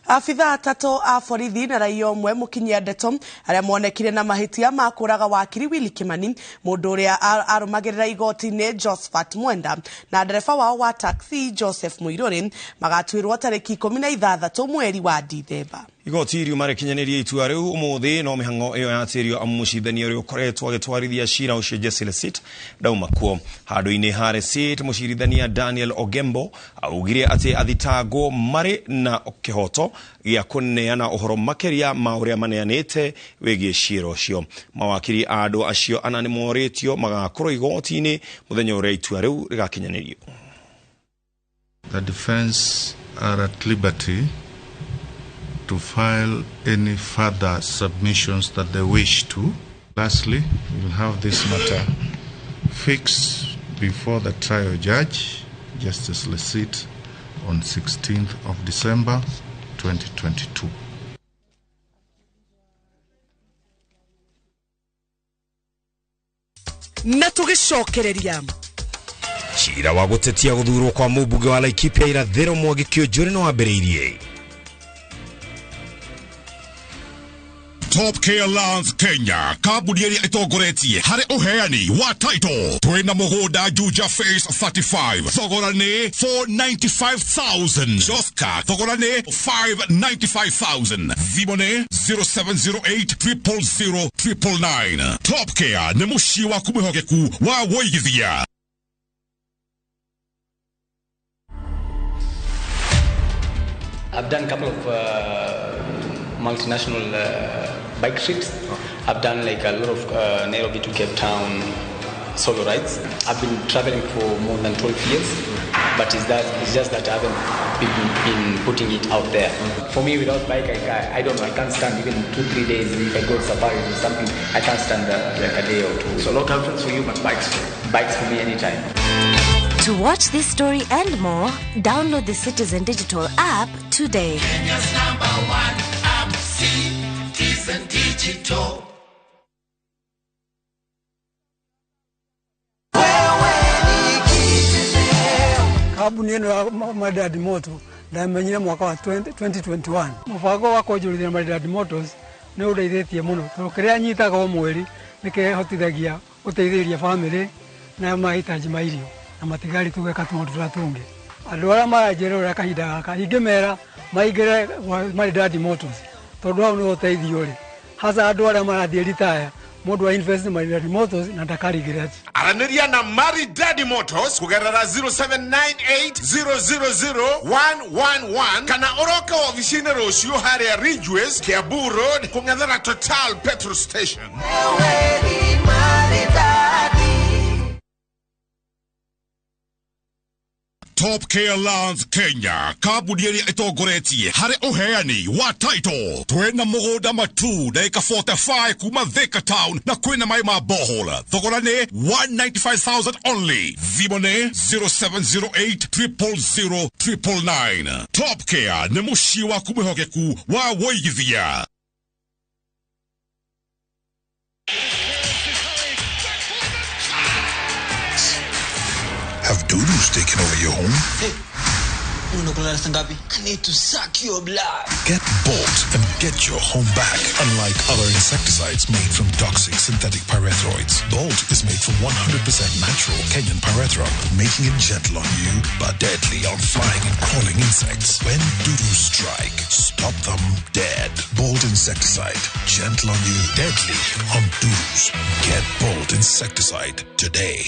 Afitha atatu a borithi na raia ũmwe mũkinyia ndeto arĩa monekire na mahitia ma kũraga wakiri Willy Kimani mũndũ ũrĩa arũmagĩrĩra igoti-inĩ Josephat Mwenda na ndereba wao wa taxi Joseph Muiruri magatuĩrwo tarĩki 16 mweri wa Dithemba. Igoti riuma rĩkinyanĩria itua rĩu ũmũthĩ no mĩhang'o ĩyo yatĩrio mũcirithania ũrĩa ũkoretwo agĩtwarithia cira ũcio Jesse Lesit ndauma kuo. Handũ-inĩ ha Lesit, mũcirithania Daniel Ogembo augire atĩ athitangwo marĩ na kĩhoto gĩa kũneana ũhoro makĩria ma ũrĩa maneanĩte wĩgiĩ cira ũcio. Mawakiri a andũ acio ana nĩ morĩtio magakorwo igoti-inĩ mũthenya ũrĩa itua rĩu rĩgakinyanĩrio. The defense are at liberty to file any further submissions that they wish to. Lastly, we will have this matter fixed before the trial judge, Justice Lesit, on 16th of December 2022. Na tugicokereria cira wa gutetia guthurwo kwa mũmbunge wa Laikipia Irathĩro Mwangi Kĩũnjũrĩ no wambĩrĩirie. Top Care Lands Kenya kambuni iria itongoretie harĩ uheani wa title twina mũgũnda Juja Phase 35 thogora nĩ 495,000 Joska thogora nĩ 595,000 thimo nĩ 0708000999. Top Care nĩ mũciĩ waku mwĩhokeku wa woigithia. I've done a couple of multinational bike trips. I've done like a lot of Nairobi to Cape Town solo rides. I've been traveling for more than 12 years, but it's just that I haven't been putting it out there. For me, without bike, I don't know, I can't stand even 2-3 days. If I go to safaris or something, I can't stand like a day or two. So local options for you, but bikes for me anytime. To watch this story and more, download the Citizen Digital app today. Kenya's #1 app, Citizen Digital. Kabuni eno ya Maridadi Moto ndamenyire mwaka wa 2021. Mubango wa kwonjorithia Maridadi Motors ni udeithĩtie mũno. Tondũ kĩrĩa nyitaga o mweri nĩkĩhotithagia gũteithĩrĩria family na mahitaji ma irio na matigari tugeka tũndũ tũrĩa tũngĩ. Andũ arĩa maranjĩrĩra kahinda gaka ingĩmera maingĩre Maridadi Motors tondũ hau nĩ ũteithio rĩ. Hasa andũ arĩa marathiĩ retire mũndũ wa invest in Maridadi Motors na ndakarigĩrĩra. Aranĩria na Maridadi Motors kugerera 0798000111 kana oroka ofisini rũciũ harĩa Ridgeways Kiambu Road kũng'ethera Total Petrol Station. Top Care Lands Kenya kambuni iria itongoretie harĩ uheani wa title twina mũgũnda matu dakika 45 kuma Thika Town na kwĩna maĩ ma bohola thogora nĩ 195,000 only thimo nĩ 0708000999. Top Care nĩ mũciĩ waku mwĩhokeku wa woigithia. Have doodles taken over your home? Hey, I need to suck your blood. Get Bolt and get your home back. Unlike other insecticides made from toxic synthetic pyrethroids, Bolt is made from 100% natural Kenyan pyrethrum, making it gentle on you but deadly on flying and crawling insects. When doodles strike, stop them dead. Bolt insecticide, gentle on you, deadly on doodles. Get Bolt insecticide today.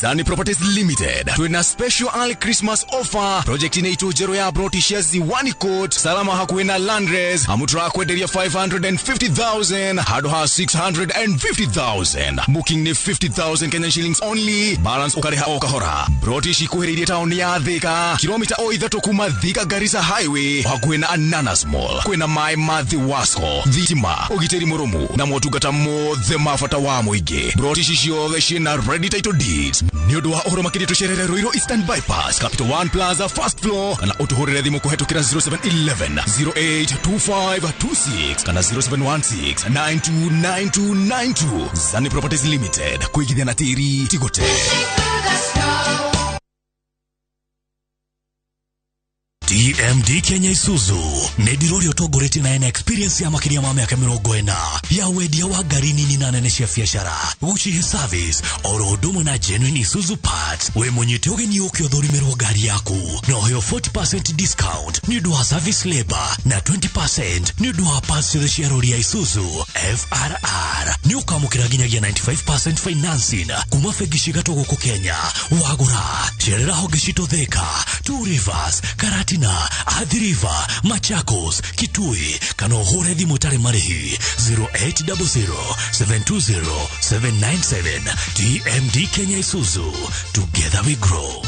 Sunny Properties Limited tuna special early Christmas offer. Project inaitwa Jero ya Brotishia Ziwani Court. Salama hakuena Landres. Amutra kwenderia 550,000. Hadoha 650,000. Booking ni 50,000 Kenyan shillings only. Balance ukareha okahora. Brotishi kuheridia town ya Thika. Kilomita oithatu kuma Thika Garissa Highway. Hakuena Ananas Mall. Kwena Mai Mathi Wasco. Thitima. Ogiteri Murumu. Na motugata mo the mafata wa muige. Brotishi shio shina ready title deeds. Niodo wa ohoro makiri tusherere Roiro Eastern Bypass Capital One Plaza first floor kana utuhorere thimo kuhetukira 0711 082526 kana 0716929292. Sunny Properties Limited kuigithia na tiri tigote. DMD Kenya Isuzu Nedirori otogoreti na ena experience ya makiria mame ya kamirogoena ya wedia wa gari nini na nenesia fiashara uchi service oro hudumu na genuine Isuzu parts we mwenye teoge ni uki odhori mero gari yaku na hoyo 40% discount ni duha service labor na 20% ni duha parts ya shiarori ya Isuzu FRR ni ukamukira ginyagia 95% financing kumafegishiga togo ku Kenya wagura sherera hogishito Thika Two Rivers Karatina Athi River Machakos Kitui kanohore thimo tare marehi 0800-720-797. DMD Kenya Isuzu, together we grow.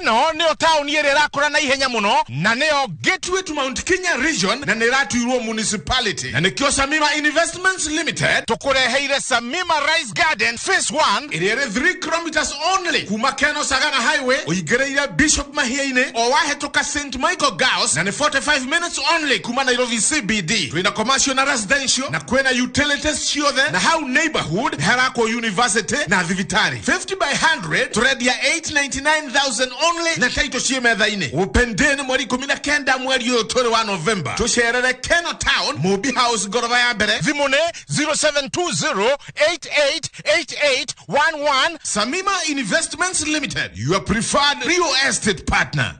ino nio tauni ere rakora na ihenya muno na nio gateway to Mount Kenya region na niratuirwo municipality na nikio Samima Investments Limited tukureheire Samima Rice Garden phase 1 ere 3 kilometers only kuma Keno Sagana Highway uigereire Bishop Mahiaine o wahetoka St Michael Girls na ni 45 minutes only kuma Nairobi CBD twina commercial na residential na kwena utilities ciothe na how neighborhood harako university na thivitari 50 by 100 turedia 899,000 only na taito cieme thaine upendeni mweri 19 mweri utore wa November tusherere Keno Town Mobi House goroba ya mbere thimune 0720888811 Samima Investments Limited, your preferred real estate partner.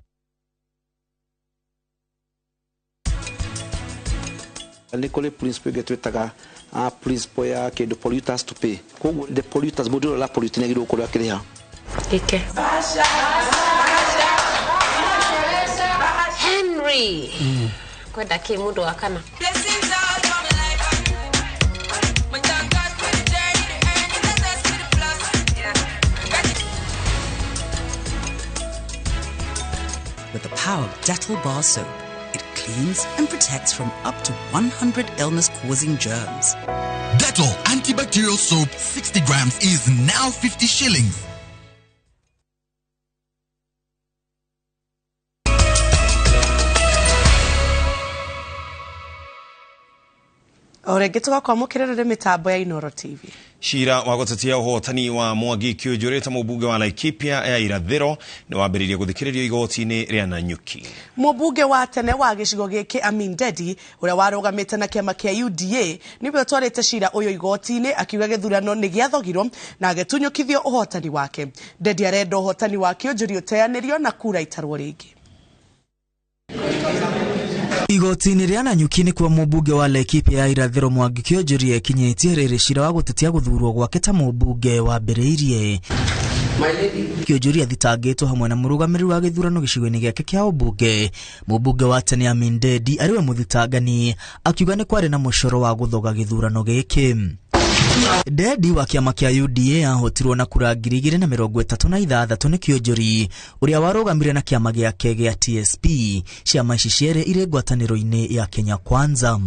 Nikole principle getwetaga principle ya ke the polluters to pay. Ko the polluters bodiro la polluting ngido ko yakiriha. Ike. Henry. Kwenda ke mudo akana. With the power of Dettol bar soap, it cleans and protects from up to 100 illness-causing germs. Dettol antibacterial soap 60 grams is now 50 shillings. Orege tugakwamukirira mitambo ya Inoro TV. Shira wa gutetia uhotani wa Mwangi Kiujureta mubunge wa Laikipia ya irathiro ni wambiririe guthikiririo igoti-ini ria Nanyuki. Mubunge wa tene wa gicigo giki Amin Dedi uria warugamite na kiama kia UDA niwe twarite shira uyo igoti-ini akiuga githurano ni giathogirwo na agetunyukithio uhotani wake. Dedi arenda uhotani wake ujuri uteanirio na kura itarwo ringi. Igoti-ini ria Nanyuki ni kwa mubunge wa Laikipia ya irathiro Mwangi Kiujuri ekinyitie riri shira wa gutetia guthurwo gwake ta mubunge wa mbiriirie. Kiujuri athitangitwo hamwe na murugamiri wa githurano gicigo-ini giake kia ubunge. Mubunge wa tene Amin Dedi ariwe muthitangani akiuga ni kwari na mucoro wa guthoga githurano giki. Dedi wa kiama kia UDA ahotirwo na kura 236 ni Kiujuri uria warugamire na kiama giake gia TSP ciama ici ciere ire ngwataniro-ini ya Kenya Kwanza.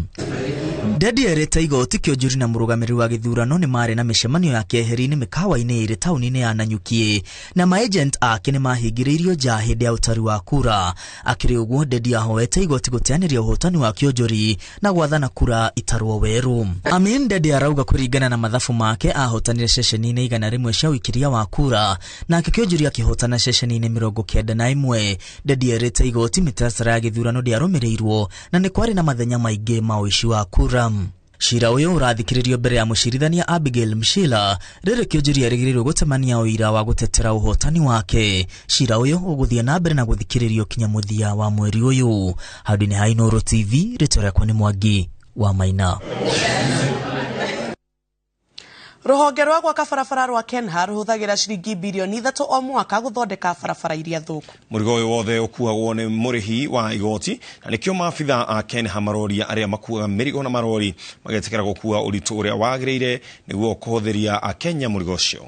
Dedi erete igoti Kiujuri na murugamiri wa githurano ni mari na micemanio ya keheri-ini mikawa-ini ire tauni-ini ya Nanyuki na maagent ake ni mahingiriirio nja hindi ya utari wa kura. Akiri uguo Dedi ahoete igoti guteaniria uhotani wa Kiujuri na gwathana kura itarwo weru. Amin Dedi arauga kuringana na mathafu make ahotanire ceceni-ini 100 cia wikiria wa kura na Kiujuri akihotana ceceni-ini 91. Dedi erete igoti mitasara ya githurano ndiarumirirwo na ni kwari na mathenya maingi ma uici wa kura. Shira uyo urathikiririo mbere ya mushirithania Abigail Mshila riri Kiujuri erigiriirwo gutemania uira wa gutetera uhotani wake. Shira uyo uguthia na mbere na guthikiririo kinya muthia wa mweri uyu. Hadi ni Inoro TV ritoreko ni Mwangi wa Maina. Ruhonge rwa gwaka barabara rwa Kenha ruhuthagira ciringi bilioni 3 o mwaka guthondeka barabara iria thuku. Murigo uyu wothe ukuagwo ni murihi wa igoti na nikio maabitha a Kenha maroria aria makuaga mirigo na marori magetekera gukua uritu uria wagiriire niguo kuhuthiria a Kenya murigo ucio.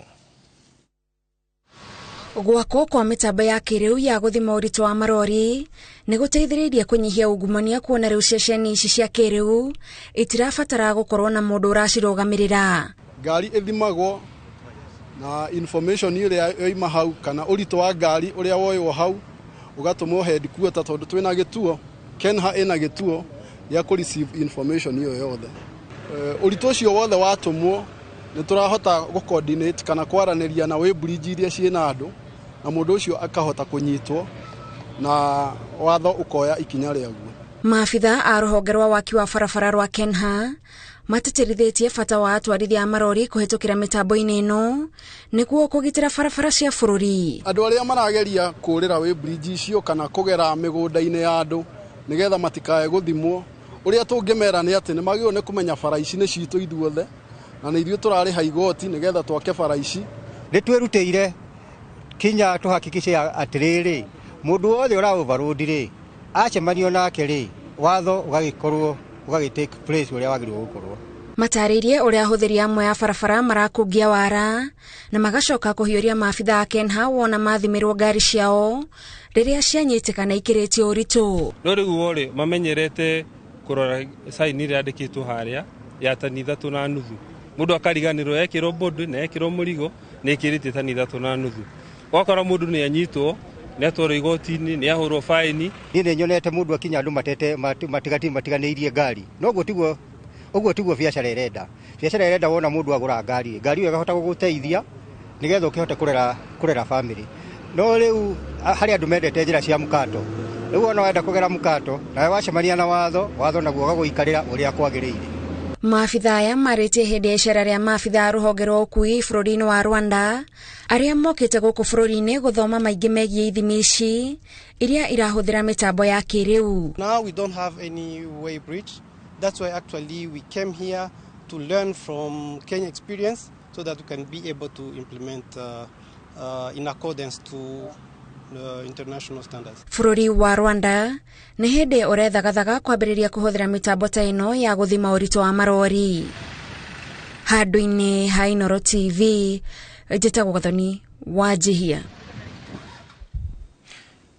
Gwako kwa mitambo ya kiriu ya guthima uritu wa marori ni guteithiririe kunyihia ungumania kuona riu ceceni ici cia kiriu itirabatara gukorwo na mundu uracirugamirira. Gari ithimagwo na information ile yoima hau kana uritu wa gari uria woywo hau ugatumwo headquarter tondu twina gituo Kenha ina gituo ya ku receive information iyo yothe. Uritu ucio wothe watumwo ni turahota gu coordinate kana kwaraniria na we bridge iria ciina andu na mundu ucio akahota kunyitwo na watho ukoya ikinya riaguo. Maafitha a ruhonge rwa waki wa barabara rwa Kenha mateterithitie bata wa atwarithia a marori kuhitukira mitambo-ini ino niguo kugitira barabara cia bururi. Andu aria marageria kurira we bridge icio kana kugera migunda-ini ya andu nigetha matikae guthimwo uria tungimera ni ati ni magio ne kumenya bara ici ni citu ithuothe na ni ithuo turariha igoti nigetha twake bara ici. Ritwerutire kinya tuhakikishe atiriri mundu wothe ura overload ri acemanio nake ri watho ugagikorwo ugagitake place uria wagirwo gukorwo mataririe uria ahuthiri amwe a barabara marakungia wara na magacoka kuhiuria maabitha a Kenha wona mathimirwo ngari ciao riria cianyitikana ikiritio uritu no riu wori mamenyerete kurora saini ria andikitwo haria ya tani 3.5 mundu akariganirwo ekirwo bodu na ekirwo murigo na ikirite tani 3.5 wakora mundu ni anyitwo ni atwaro igoti-ini ni ahurwo faini ni nyonete mundu akinya andu matete matiganeirie ngari no uguo tiguo biacara irenda wona mundu agura ngari iyo igahota guguteithia nigetha ukihote kurera family no riu hari andu mendete njira cia mukato riu ona wenda kugera mukato na wacemania na watho naguo gaguikarira uria kwagiriire. Maabitha aya maritie hindi ya icera ria maabitha ruhonge rwa ukui bururi-ini wa Rwanda aria mokite guku bururi-ini guthoma maingi megie ithimi ici iria irahuthira mitambo ya kiriu. Now we don't have any way bridge. That's why actually we came here to learn from Kenya experience so that we can be able to implement in accordance to international standards. Bururi wa Rwanda ni hindi urethagathaga kwambiriria kuhuthira mitambo ta ino ya guthima urito wa marori. Handu-ini ha Inooro TV, njitagwo Gathoni Wanjihia.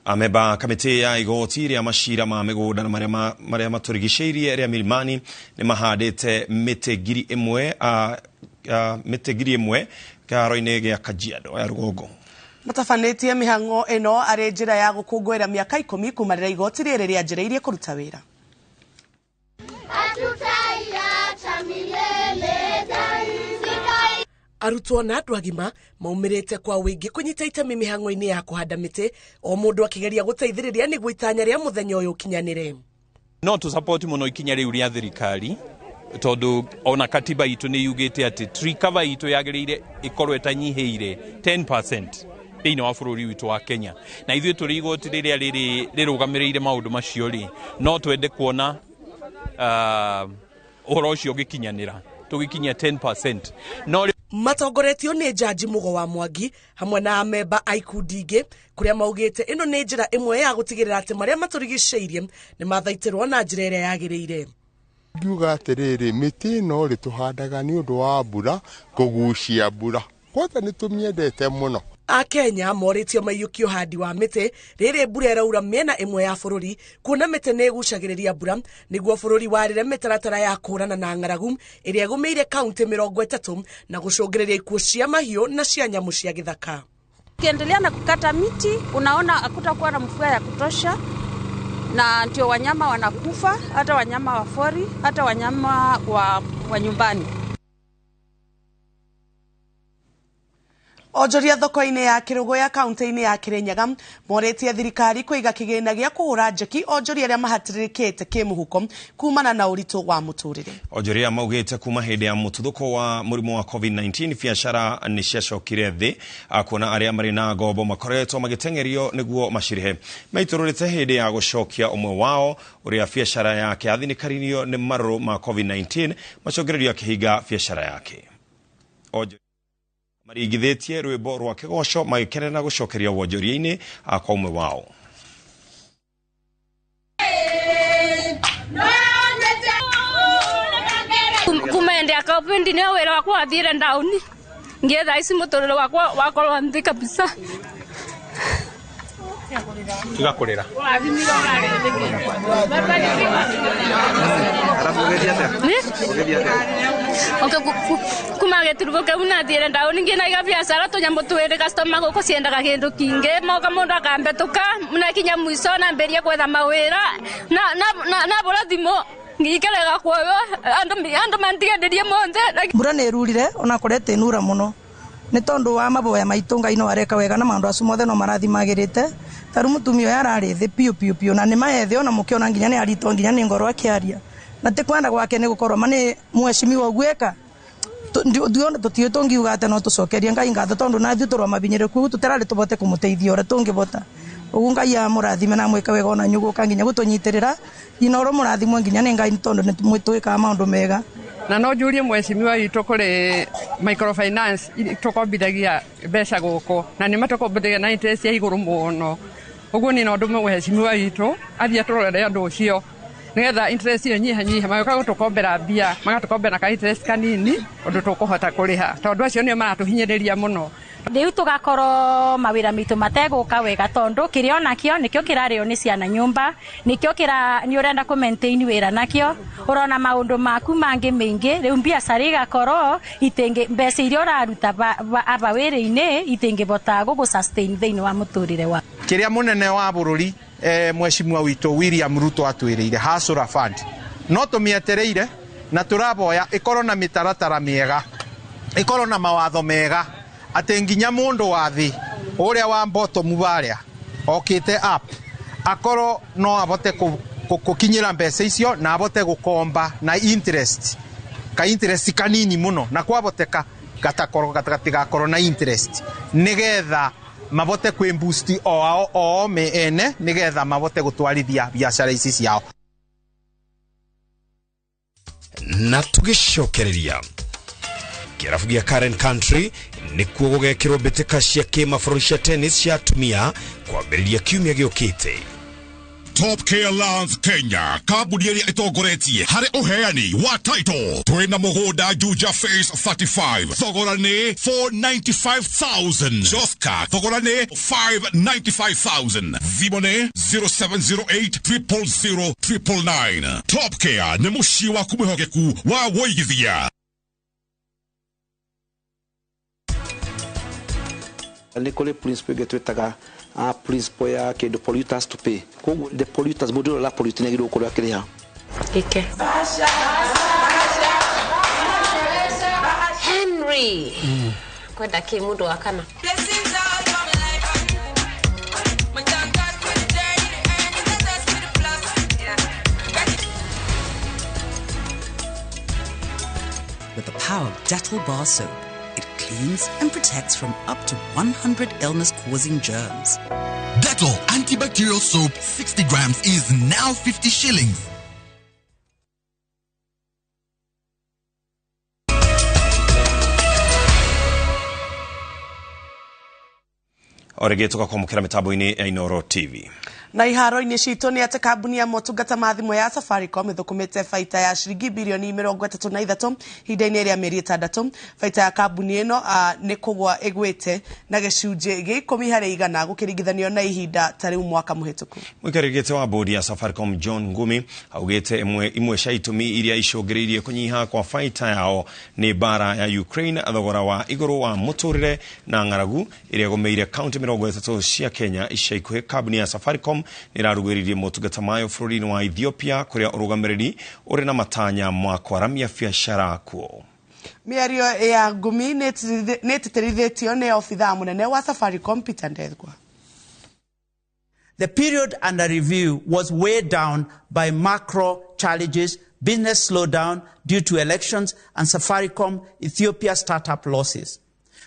Ameba kamiti ya igoti ria mashira ma migunda na maria maturigiceirie ria Milimani ni mahadite mite ngiri imwe karo-ini gia Kajiado ya Rugongo. Matafanetie mihango eno ari njira ya gukungwira miaka 10 kumarira igoti riri ria njiriirie kuruta wira. Arutwo na andu agima maumirite kwa wingi kunyita itemi mihango-ini ya kuhanda miti o mundu akigeria guteithiriria niguo itanya ria muthenya uyu ukinyanire. No tu support muno ikinya riu ria thirikari tondu ona katiba itu ni yugite ati tree cover itu yagirire ikorwe tanyiheire 10% thini wa bururi witu wa Kenya na ithuĩ tũrĩ igoti rĩrĩa rĩrũgamĩrĩire maũndũ macio ri no twende kuona ũhoro ũcio ũgĩkinyanĩra tũgĩkinyia 10% no matongoretio ni jaji Mugo wa Mwangi hamwe na amemba a ikundi ingĩ kuria maugite ino ni njira imwe ya gutigirira ati maria maturigiceirie ni mathaitirwo na njira ĩrĩa yagĩrĩire. Ngiuga atiriri miti no ri tuhandaga ni undu wa mbura kugucia mbura kwata ni tumiendete muno. Akenya moritio maiyukio handi wa miti riri mbura iraura miena imwe ya bururi kuona miti ni igucagiriria mbura niguo bururi warire mitaratara ya kurana na ng'aragu iria igumeire kaunti 30 na gucungiriria ikuo cia mahiu na cia nyamu cia githaka. Ukiendelea na kukata miti unaona hakutakuwa na mvua ya kutosha na ndio wanyama wanakufa, hata wanyama wa fori, hata wanyama wa nyumbani. Ojoria thoko-ini ya Kirugo ya kaunti-ini ya Kirinyaga moretie thirikari kuiga kigina gia kuhura njeki ojoria aria mahatiririkite kimuhuko kumana na uritu wa muturire. Ojoria maugite kuma hindi ya mututhuko wa murimu wa COVID-19 biashara ni ciacokire thi akuona aria mari na ngombo makoretwo magitengerio niguo mashirihe maitururite hindi ya gucokia umwe wao uria biashara yake athinikaririo ni maruru ma COVID-19 macogererio akihiga biashara yake. Marigithitie rwimbo rwa kigoco magikenera gucokeria wonjoria-ini kwa umwe wao. Kumendea kapendi ni wera wakwa athire ndauni ngetha ici muturire wakwa wakorwo nthi kabisa tugakorera kumage turuke una thire ndauni ngina iga biashara tunyambo twire customer guko ciendaga kindu kinge moka mundu akambetuka muna kinya mwiso na mberia kwetha mawira na burathimo ngikerega kwayo andu mantigenderie monthe mbura ni rurire ona korete nura muno ni tondu wa maboya maitu Ngai no areka wega na mandu acu mothe no marathimagirite taru mutumio yarari thi piu na ni maethe ona mukiona nginya ni arito nginya ni ngoro akiaria na te kwenda gwake ni gukorwo mani mweshimiwa gweka ndiona tutio tungiuga ate no tucokerie Ngai ngatho tondu na thiu turwa mabinyire ku tuterari tubote kumuteithia ora tungibota ugu Ngai amurathime na mweka wega ona nyuguka nginya gutunyitirira Inooro murathimwe nginya ni Ngai tondu ni mwitwika maundu mega na no njurie mweshimiwa itu kuri microfinance tukombithagia mbeca guko na ni matukombithagia na interest ya iguru muno uguo ni no ndume mweshimiwa itu athia turorere andu ucio nigetha interest iyo nyihanyiha magoka gutukombera mbia magatukombera ka interest kanini undu tukuhota kuriha tondu acio nio maratuhinyiriria muno riu tugakorwo mawira mitu mateguka wega tondu kiria onakio nikio kirario ni ciana nyumba nikio ni urenda ku maintain wira nakio urona maundu maku mangi mingi riu biacara igakorwo itingi mbeca iria uraruta aba wira-ini itingibota gugu sustain thiini wa muturire wa kiria munene wa bururi mweshimwa wito William Ruto atwirire hasura fund no tumietereire na turaboya ikorwo na mitaratara miega ikorwo na mawatho mega ati nginya mundu wa thi uria wa bottom baria okite up akorwo no abote kukinyira mbeca icio na abote gukomba na interest kanini muno na kwaboteka gatigakorwo na interest nigetha mabote kwi boost o me ene nigetha mabote gutwarithia biacara ici ciao na tugicokereria kirabu gia Current Country nikuo gugekirwo mbĩtĩka cia kĩmabũrũri cia tennis cia atumia kwambĩrĩria kiumia gĩũkĩte. Top Care Lands Kenya kambuni iria itongoretie harĩ uheani wa title twina mũgũnda Juja Phase 35 thogora nĩ 495,000 Joska thogora nĩ 595,000 thimo nĩ 0708 000 Top Care nĩ mũciĩ waku mwĩhokeku wa woigithia. Nikole principle getwetaga principle ya the polluters to pay. Kogu the polluters modelo la polluting ngido ko yakiriha. Ike. Henry. Kwenda kimudu akana. With the power of Dettol Bar Soap, it cleans and protects from up to 100 illness-causing germs. Dettol antibacterial soap 60 grams is now 50 shillings. Orege tukakwamukira mitambo-ini ya Inoro TV. Na iharo-ini citu ni ati kambuni ya motungata ma thimu ya Safaricom ithukumite baita ya ciringi bilioni 33 hinda-ini ria mieri 6. Baita ya kambuni ino ni kugwa igwite na gicunji gi 10 harĩ 100 gukiringithanio na ihinda tari mwaka muhituku. Mwikarigite wa bodi ya Safaricom John Ngumi augite imwe cia itumi iria icungiriirie kunyiha kwa baita yao ni bara ya Ukraine, thogora wa iguru wa muturire na ng'aragu iria gomeire kaunti 30 cia Kenya. Ica ikuhi kambuni ya Safaricom nirarugwiririe motungata mayo bũrũri-inĩ wa Ethiopia kuria urugamiriri uri na matanya mwa kwaramia biacara kuo. Miario ya Ngumi netitirithitio ni ofitha munene wa Safaricom Peter Ndegwa. The period under review was weighed down by macro challenges, business slowdown due to elections, and Safaricom Ethiopia startup losses.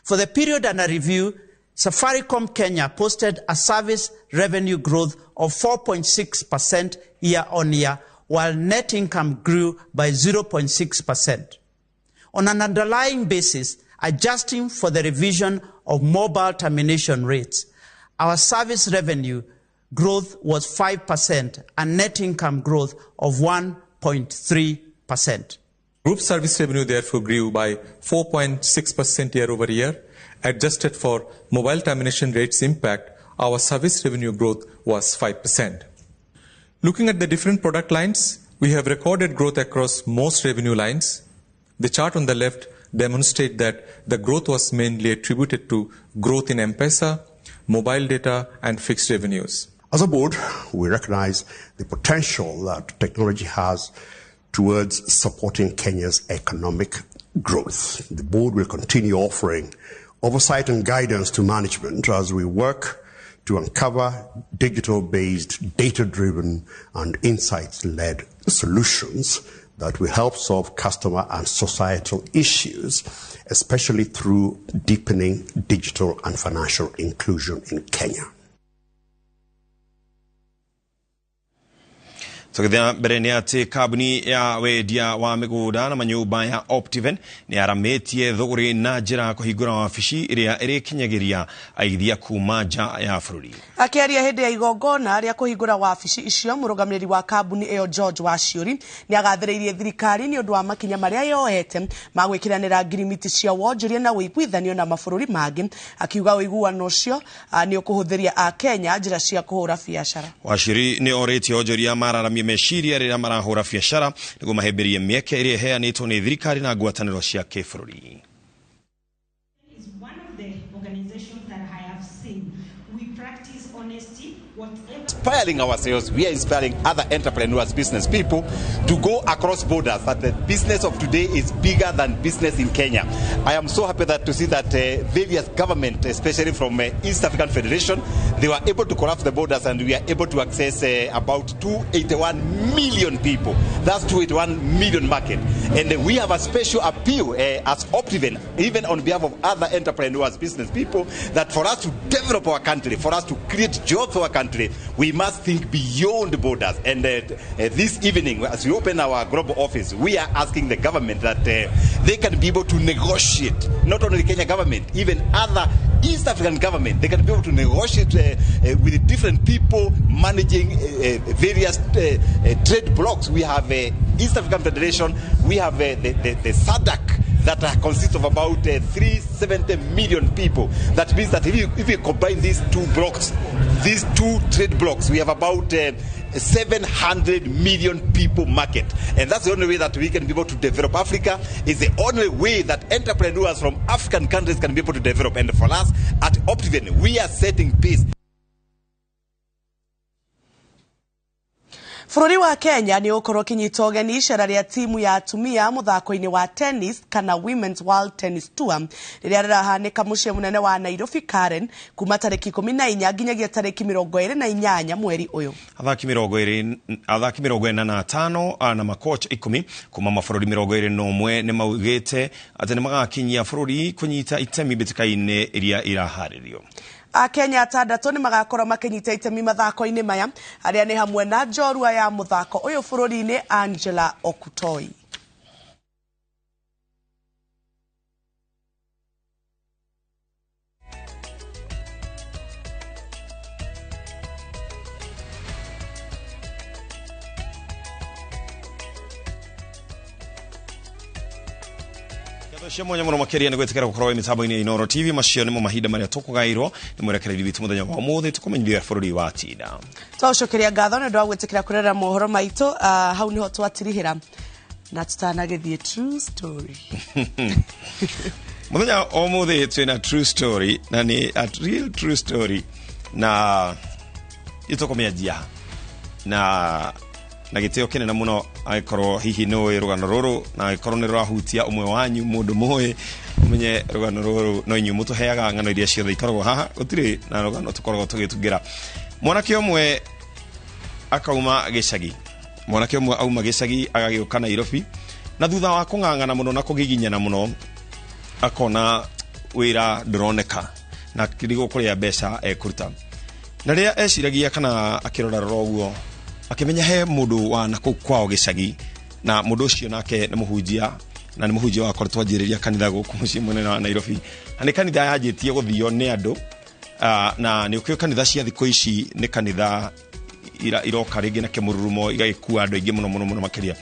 For the period under review, Safaricom Kenya posted a service revenue growth of 4.6% year-on-year, while net income grew by 0.6%. On an underlying basis, adjusting for the revision of mobile termination rates, our service revenue growth was 5% and net income growth of 1.3%. Group service revenue therefore grew by 4.6% year-over-year. Adjusted for mobile termination rates impact, our service revenue growth was 5%. Looking at the different product lines, we have recorded growth across most revenue lines. The chart on the left demonstrates that the growth was mainly attributed to growth in M-Pesa, mobile data, and fixed revenues. As a board, we recognize the potential that technology has towards supporting Kenya's economic growth. The board will continue offering oversight and guidance to management as we work to uncover digital-based, data-driven, and insights-led solutions that will help solve customer and societal issues, especially through deepening digital and financial inclusion in Kenya. Tugithia mbere ni ati kambuni ya wendia wa migunda na manyumba ya Optiven ni arametie thogori na njira kuhingura wabici iria iri kinyagiria aithia kuma nja ya bururi. Akiaria hindi ya igongona ria kuhingura wabici icio, murugamiriri wa kambuni iyo George Waciuri ni agathiriirie thirikari ni undu wa makinya maria yoete magwikiranira ngirimiti cia wonjoria na wiguithanio na mabururi mangi, akiuga wiguano ucio ni ukuhuthiria a Kenya njira cia kuhura biashara. Waciuri ni oreti wonjoria mararamie meciria rĩrĩa marahũra biacara nĩguo mahĩmbĩrie mĩeke ĩrĩa ĩheanĩtwo nĩ thirikari na ngwatanĩro cia kĩbũrũri. Inspiring ourselves, we are inspiring other entrepreneurs, business people to go across borders, that the business of today is bigger than business in Kenya. I am so happy to see that various government, especially from East African Federation, they were able to collapse the borders and we are able to access about 281 million people. That's 281 million market. And we have a special appeal as Optiven, even on behalf of other entrepreneurs, business people, that for us to develop our country, for us to create jobs for our country, we must think beyond borders. And this evening, as we open our global office, we are asking the government that they can be able to negotiate, not only the Kenya government, even other East African government, they can be able to negotiate with different people managing various trade blocks. We have East African Federation, we have the SADC, that consists of about 370 million people. That means that if you combine these two blocks, these two trade blocks, we have about 700 million people market. And that's the only way that we can be able to develop Africa. Is the only way that entrepreneurs from African countries can be able to develop. And for us at Optiven, we are setting pace. Bururi wa Kenya ni ukorwo kinyita ugeni icera ria timu ya atumia muthako-ini wa tennis kana Women's World Tennis Tour riria rirahanika mucii munene wa Nairobi Karen kuma tariki 14 nginyagia tariki 28 mweri uyu. Athaki 45 na makocha 10 kuma mabururi 21 ni maugite ati ni magakinyia bururi kunyita itemi bitika-ini iria iraharirio. Kenya atandatu ni magakorwo makinyita itemi mathako-ini maya aria ni hamwe na njorua ya muthako uyu bururi-ini Angela Okutoi. Shemwe muno makeria nigwetekera gukorwo mitambo-ini Inoro TV macio nimo mahinda maria tukugairwo ni murekereri bitu muthenya wa umuthi tukumenyithia bururi wa Tida. Twaucokeria ngatho ni ndwagwetekera kurera mohoro maitu hau niho twatirihira na tutanagithie true story. Muthenya wa umuthi twina true story na ni a real true story na itukomejia na gitio kinene muno aikorwo hihi no rugano ruru na aikorwo ni rahutia umwe wanyu mundu moe umenye rugano ruru no inyu mutuheaga ngano iria ciothe ikoragwo haha gutire na rugano tukoragwo tugitugira mwanake umwe akauma gicagi auma gicagi agagiuka Nairobi na thutha wa kung'ang'ana muno na kugiginyana muno akona wira ndroneka na kirigo kuria mbeca ekuruta na ria eciragia kana akirora roguo akimenya he mundu wa na kwao gicagi na mundu ucio nake ni muhunjia na ni muhunjia wa korwo twanjiriria kanitha guku mucii munene wa Nairobi ani kanitha yanjitie guthio ni andu na ni ukio kanitha cia thiko ici ni kanitha iroka ringi na kimururumo igagikua andu aingi muno makiria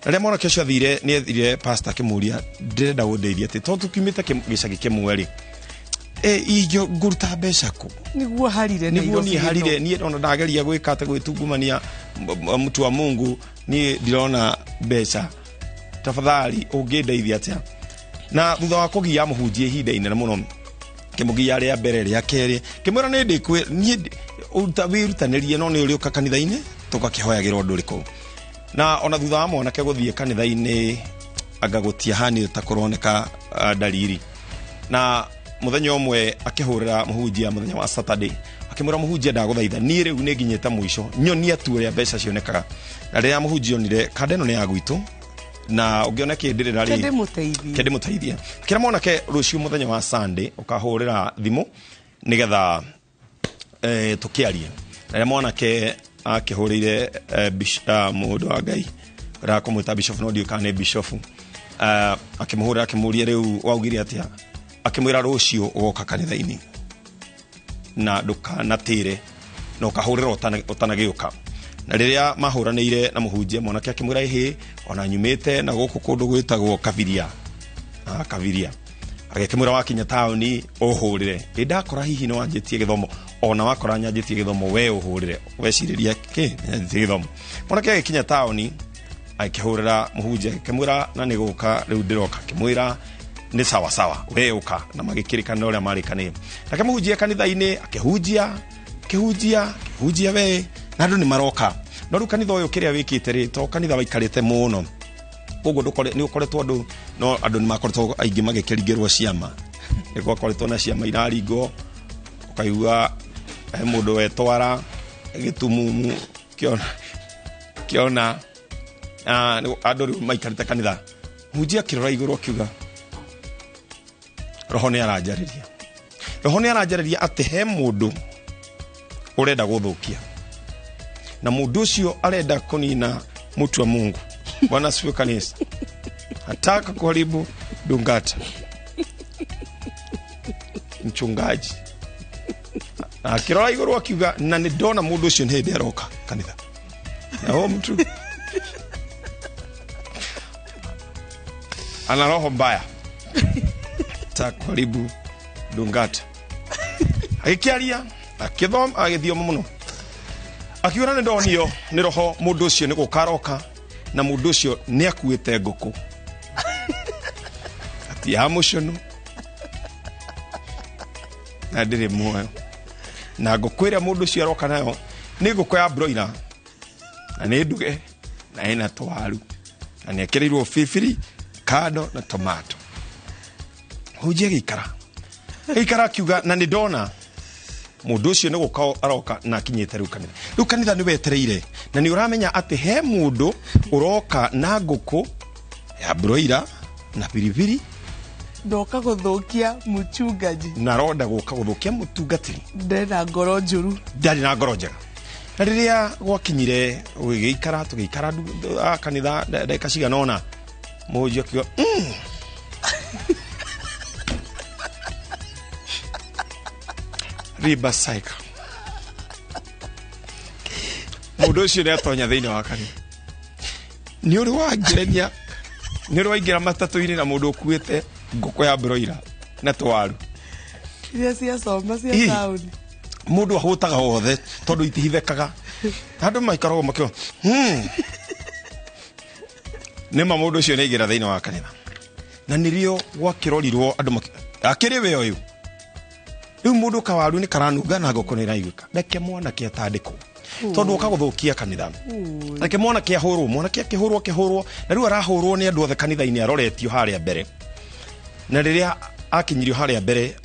na ria mwana kesho athire ni ethire pastor kimuria ndirenda guthiria ati to tukimite gicagi kimwe ri igyo nguruta mbeca ku niguo harire ni ndona ndageria gwika ate gwitungumania mtu wa Mungu ni ndirona mbeca tafadhali ungedeithia atia na thutha wa kugia muhunjie ihinda inene muno kimugia ria mbere ria keri kimwira ni ndikwe ni utawirutanĩrie no ni uri uka kanitha-ini tugakihoyagĩra ũndũ ũrĩkũ na ona thutha wa mwanake guthie kanitha-ini agagutia hani ta kuroneka dalili na muthenya umwe akihurira muhunjia muthenya wa Saturday akimura muhunjia ndaguthaitha ni riu ni nginyeta muico nyonia tu ria mbeca cionekaga na ria muhunjia onire kadeno ni ya gwitu na ungiona kindirira ri kende muteithia kira mwanake rucio muthenya wa Sunday ukahurira thimu nigetha tukiarie na mwanake akihurire mundu wa Ngai rakomwita bishop no dio kana bishop akimuhura akimuria riu waugire atia akimwira rucio ugoka kanitha-ini na ndukanatire no kahurira utanagiuka na riria mahuraniire na muhunjia mwanake akimwira ehe ona nyumite na guku kundu gwitagwo Kaviria agekimwira wakinya tauni uhurire indakora hihi no wanjitie githomo ona wakora nyanjitie githomo we uhurire weciriria ki nyanjitie githomo mwanake agikinya tauni akihurira muhunjia akimwira na niguka riu ndiroka akimwira ni sawa sawa we uka na magikirikana uria marikane nake muhunjia kanitha-ini akihunjia we na andu ni maroka no ru kanitha uyu kiria wikite ri to kanitha waikarite muno koguo ndukore ni ukoretwo andu ni makoretwo aingi magikiringirwo ciama ni gwakoretwo na ciama iraringo ukaigua mundu wetwara gitumumu kiona andu ri maikarite kanitha muhunjia kirora iguru akiuga roho ni aranjariria ati he mundu urenda guthukia na mundu ucio arenda kunina mutu wa Mungu. Bwana asifiwe kanisa. Hataka kuharibu Dungata. Mchungaji. Akirora iguru akiuga na ni ndona mundu ucio ni hindi aroka kanitha. Na huo mtu ana roho mbaya. Hataka kuharibu Dungata. Akiaria agithoma muno. Akiura ni ndonio ni roho mundu ucio ni gukaroka na mundu ucio ni akuite nguku ati amucono na ndire muoyo na nguku ira mundu ucio aroka nayo ni nguku ya broiler na ni nduge na ina twaru na ni ekirirwo fifiri kado na tomato hujie gikara kiuga na ni ndona mundu ucio ni gukao aroka na kinyite ru kanitha ni wetereire na ni uramenya ati he mundu uroka na nguku ya broiler na pilipili ndoka guthukia muchungaji na roda guka guthukia mutungatiri ndena ngoro njuru ndari na ngoro njega na riria gwakinyire ugiikara tugiikara kanitha ndeka cigana ona muhunjia kiuga riba cycle mundu ucio ni atonya thiini wa kanitha ni uri wangirenia ni uri waingira matatu-ini na mundu ukuite nguku ya broiler na twaru iria cia soma cia tauni mundu ahutaga wothe tondu itihithekaga andu maikaragwo makio ni mundu ucio ni ingira thiini wa kanitha na nirio gwakirorirwo andu akiri we uyu riu mundu kawaru ni karanunga na nguku ni raiguka reke mwana kia tandiko tondu ukaguthukia kanitha reke mwana kia hurwo mwana kia kihurwo na riu arahurwo ni andu othe kanitha-ini aroretio haria mbere na riria akinyirio haria mbere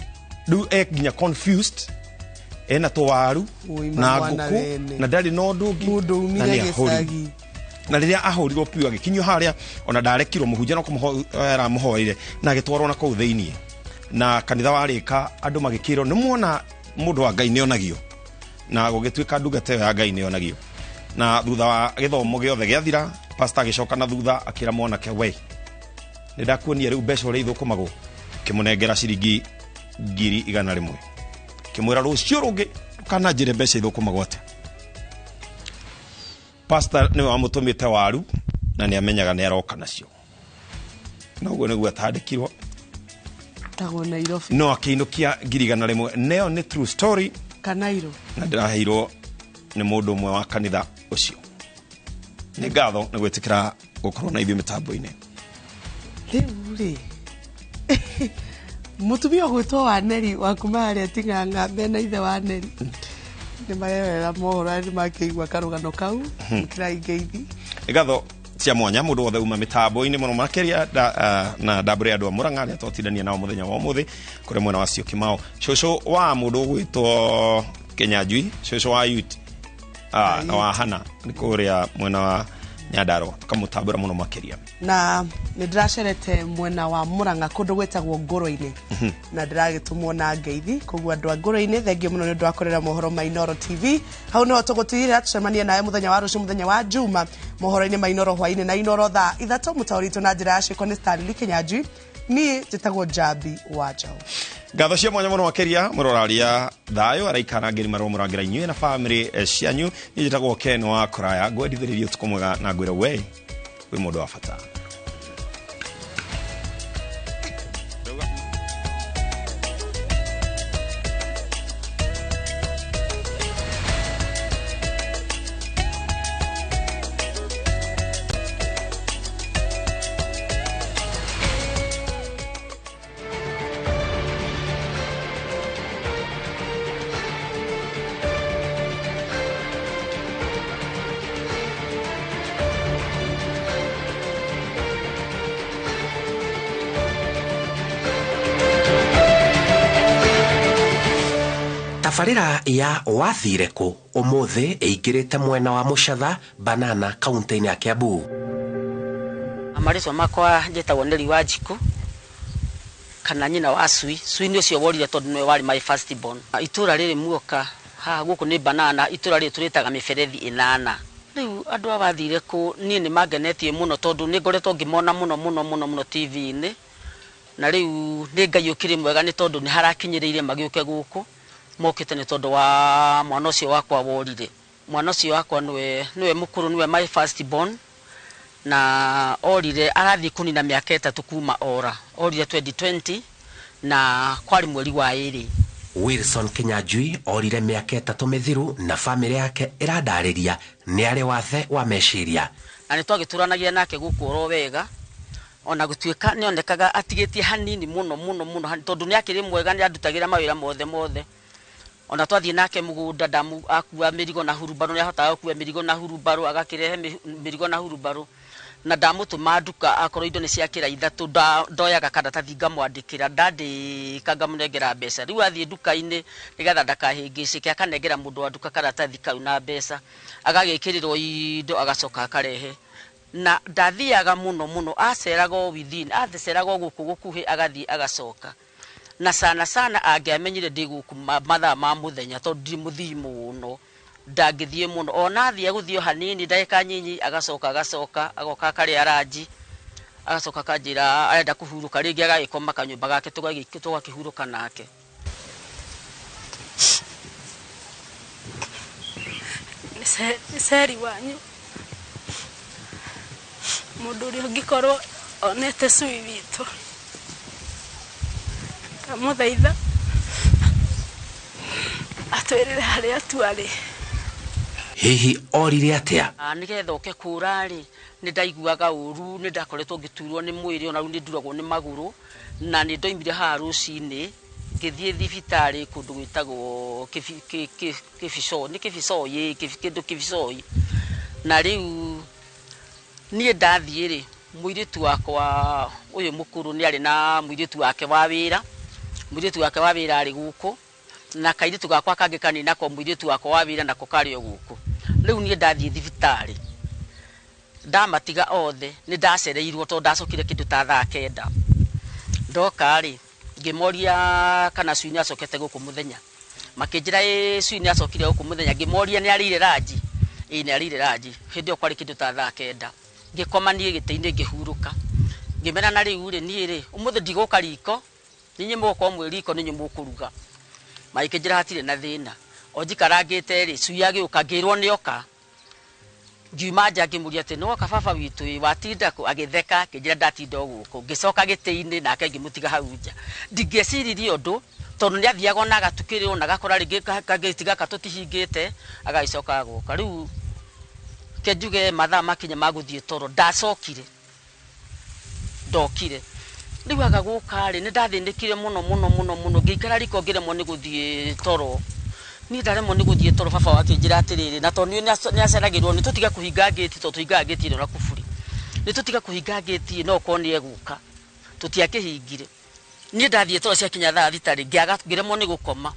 riu nginya confused ena twaru na nguku na ndari no ndungi na ni ahuri na riria ahurirwo piu agikinyio haria ona ndarekirwo muhunjia no kumuhoera muhoire na agitwarwo na kou thiini na kanitha warika andu magikirwo ni muona mundu wa Ngai ni onagio na gugituika ndungata ya Ngai ni onagio na thutha wa githomo giothe giathira pastor agicoka na thutha akira mwanake we ni ndakuonia riu mbeca uri ithukumagwo kimunengera ciringi 100,000 kimwira rucio rungi kana njire mbeca ithukumagwo ate pastor ni wamutumite waru na ni amenyaga ni aroka nacio na uguo niguo atandikirwo tago Nairobi no akiinukia 100,000 neo ni true story kanairo na ndiraheirwo ni mundu umwe wa kanitha ucio ni ngatho ni gwitikira gukorwo na ithuĩ mitambo-ini riu mutumia gwitwo wa Neri wa kuma haria Ting'ang'a bena ithe wa Neri ni marewera mohoro ni makĩigua karugano kau kiraingeithi ngatho cia mwanya mundu wothe uma mitambo-ini muno makeria na ndabure andu a Murang'a aria twatindania nao muthenya wa umuthi kuri mwena wa Syokimau shosho wa mundu gwitwo Kenyanjui shosho wa youth na wa hana ni kuria mwena wa Nyandaro tukamutambura muno makiria na nindiracerete mwena wa Muranga kundu gwetagwo Ngoro-ini na ndiragitumwo na ngeithi kugwa andu a Ngoro-ini thengio muno nindu akorera mohoro ma Inoro TV hau no tugutirira tucemanie nawe muthenya wa rucio muthenya wa Juma mohoro-ini ma Inoro hwaini na Inoro thaa 3 mutaurito na njira ya Shikoni Stanley Kinyanjui ni njitagwo Jabi Wajao Gatho cia mwanya muno makiria muroraria thayo araikana ngiri maro murangira inyue na family cianyu njitagwo Ken wa Kuraya gwendithiririo tukumwega na gwira we wi mundu wa fata Tafarira ya wathire ku umuthi eigirite mwena wa Muchatha Banana kaunti-ini ya Kiambu. Amariswa makwa njitagwo Neri wa Njiku kana nyina wa Sui ni ucio worire tondu nwe wari my first born. Itura riri muoka ha guku ni Banana itura riri turitaga miberethi 8 riu andu abathire ku nie ni magenetie muno tondu ni ngoretwo ngimona muno TV-ini na riu ni Ngai ukiri mwega ni tondu ni harakinyiriire magiuke guku mokite ni tondu wa mwana ucio wakwa worire. Mwana ucio wakwa niwe mukuru niwe my first born na orire arathi kunina miaka 3 kuma orire 2020 na kwari mweri wa 2. Wilson Kinyanjui orire miaka 3 mithiru na family yake iradariria ni ari wathe wa meciria ani twagituranagia nake gukuro wega ona gutuika ni onekaga atigetie hanini muno tondu ni akiri mwega ni andutagira mawira mothe ona twathie nake mugunda damu akua mirigo na hurubaro ni ahotaga akua mirigo na hurubaro agakirehe mirigo na hurubaro na ndamutuma nduka akorwo indo ni ciakira ithatu ndoyaga karatathi ngamwandikira ndandikaga munengera mbeca riu athie nduka-ini nigetha ndakahingicike akanengera mundu wa nduka karatathi kau na mbeca agagikirirwo indo agacoka akarehe na ndathiaga muno aceraga within atheceraga guku gukuhi agathie agacoka na sana angiamenyire ndi guku mathaa ma muthenya tondu ndi muthii muno ndangithie muno ona thia guthio hanini ndaika nyinyi agacoka agoka kari araji agacoka kanjira arenda kuhuruka ringi agagikoma kanyumba gake tugakihuruka nake seri wanyu mundu uri ngikorwo onete Sui witu kamuthaitha atwerere haria twari hihi orire atia nigetha uke kurari ni ndaiguaga uru ni ndakoretwo ngiturwo ni mwiri ona ni nduragwo ni maguru na ni ndoimire ha rucini ngithie thibitari kundu gwitagwo kifisoi na riu nie ndathie ri muiritu wakwa uyu mukuru ni ari na muiritu wake wa wira ari guku na kairitu gakwa kangi kanina ko muiritu wakwa wa wira nako kari o guku riu nie ndathie thibitari ndamatiga othe ni ndacereirwo to ndacokire kindu ta thaa 9 ndoka ri ngimoria kana Sui ni acokete guku muthenya makinjira Sui ni acokire guku muthenya ngimoria ni arire raji ni arire raji hindi okwari kindu ta thaa 9 ngikoma nie gite-ini ngihuruka ngimena na riu ri nie ri umuthe ndiguka riko ninyi muko mwiriko ninyi mukuruga maikinjira hatire na thina onjikarangite ri Sui agiuka ngirwo ni oka ngiuma nja ngimuria ati no kababa witu watinda ku agitheka kinjira ndatinda guku ngicoka gite-ini nake ngimutiga hau nja ndingeciririe undu tondu ni athiaga na gatukiriro na gakora ringi kagitiga katutihingite agaicoka guka riu kenjuge mathaa makinya maguthie toro ndacokire ndokire riu agaguka ri ni ndathindikire muno ngikara riko ngiremwo ni guthie toro ni ndaremwo ni guthie toro baba wakinjira atiriri na tondu ni aceragirwo ni tutiga kuhinga gate to tuhinga gate no nakufuri ni tutiga kuhinga gate no koni eguka tutiakihingire ni ndathie toro cia kinya thaa 3 ngiaga ngiremwo ni gukoma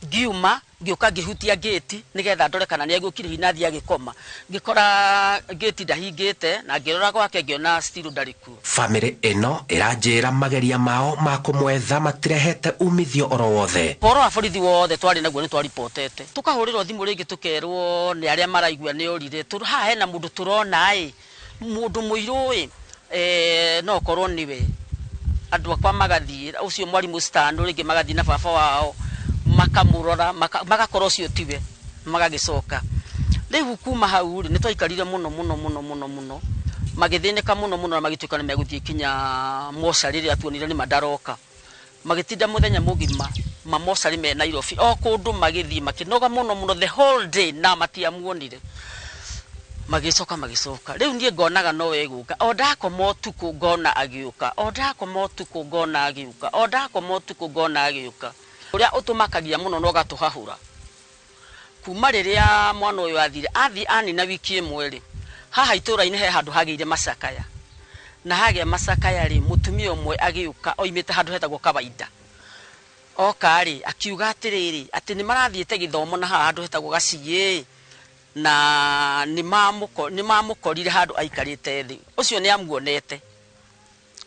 ngiuma ngioka ngihutia gate nigetha ndore kana ni agukire hina thia gikoma ngikora gate ndahingite na ngirora gwake ngiona still ndariku. Family eno iranjira mageria mao ma kumwetha matirehete umithio oro wothe. Poro wa borithi wothe twari naguo ni twaripotete tukahurirwo thimu ringi tukerwo ni aria maraigua ni orire tu ha hena mundu turona mundu muiru no korwo niwe andu akwa magathie ucio mwarimu stand ringi magathie na baba wao makamurora magakorwo cio tiwe magagicoka riu kuma hau ri nitwaikarire muno magithineka muno na magituika ni meguthie kinya mosari ri atuonire ni madaroka magitinda muthenya mugima mamosari me Nairobi o kundu magithie makinoga muno the whole day na matiamuonire magicoka riu nie ngonaga no weguka ondako motuku ngona agiuka ondako motuku ngona agiuka ondako motuku ngona agiuka uria utumakagia muno no gatuhahura kuma riria mwana uyu athire ani na wiki imwe ri haha itura-ini he handu hageire macakaya na hage macakaya ri mutumia umwe agiuka oimite handu hetagwo Kawaida oka ri akiuga atiriri ati ni marathiete githomo na handu hetagwo Gaciĩ na ni mamukorire handu aikarite thi ucio ni amuonete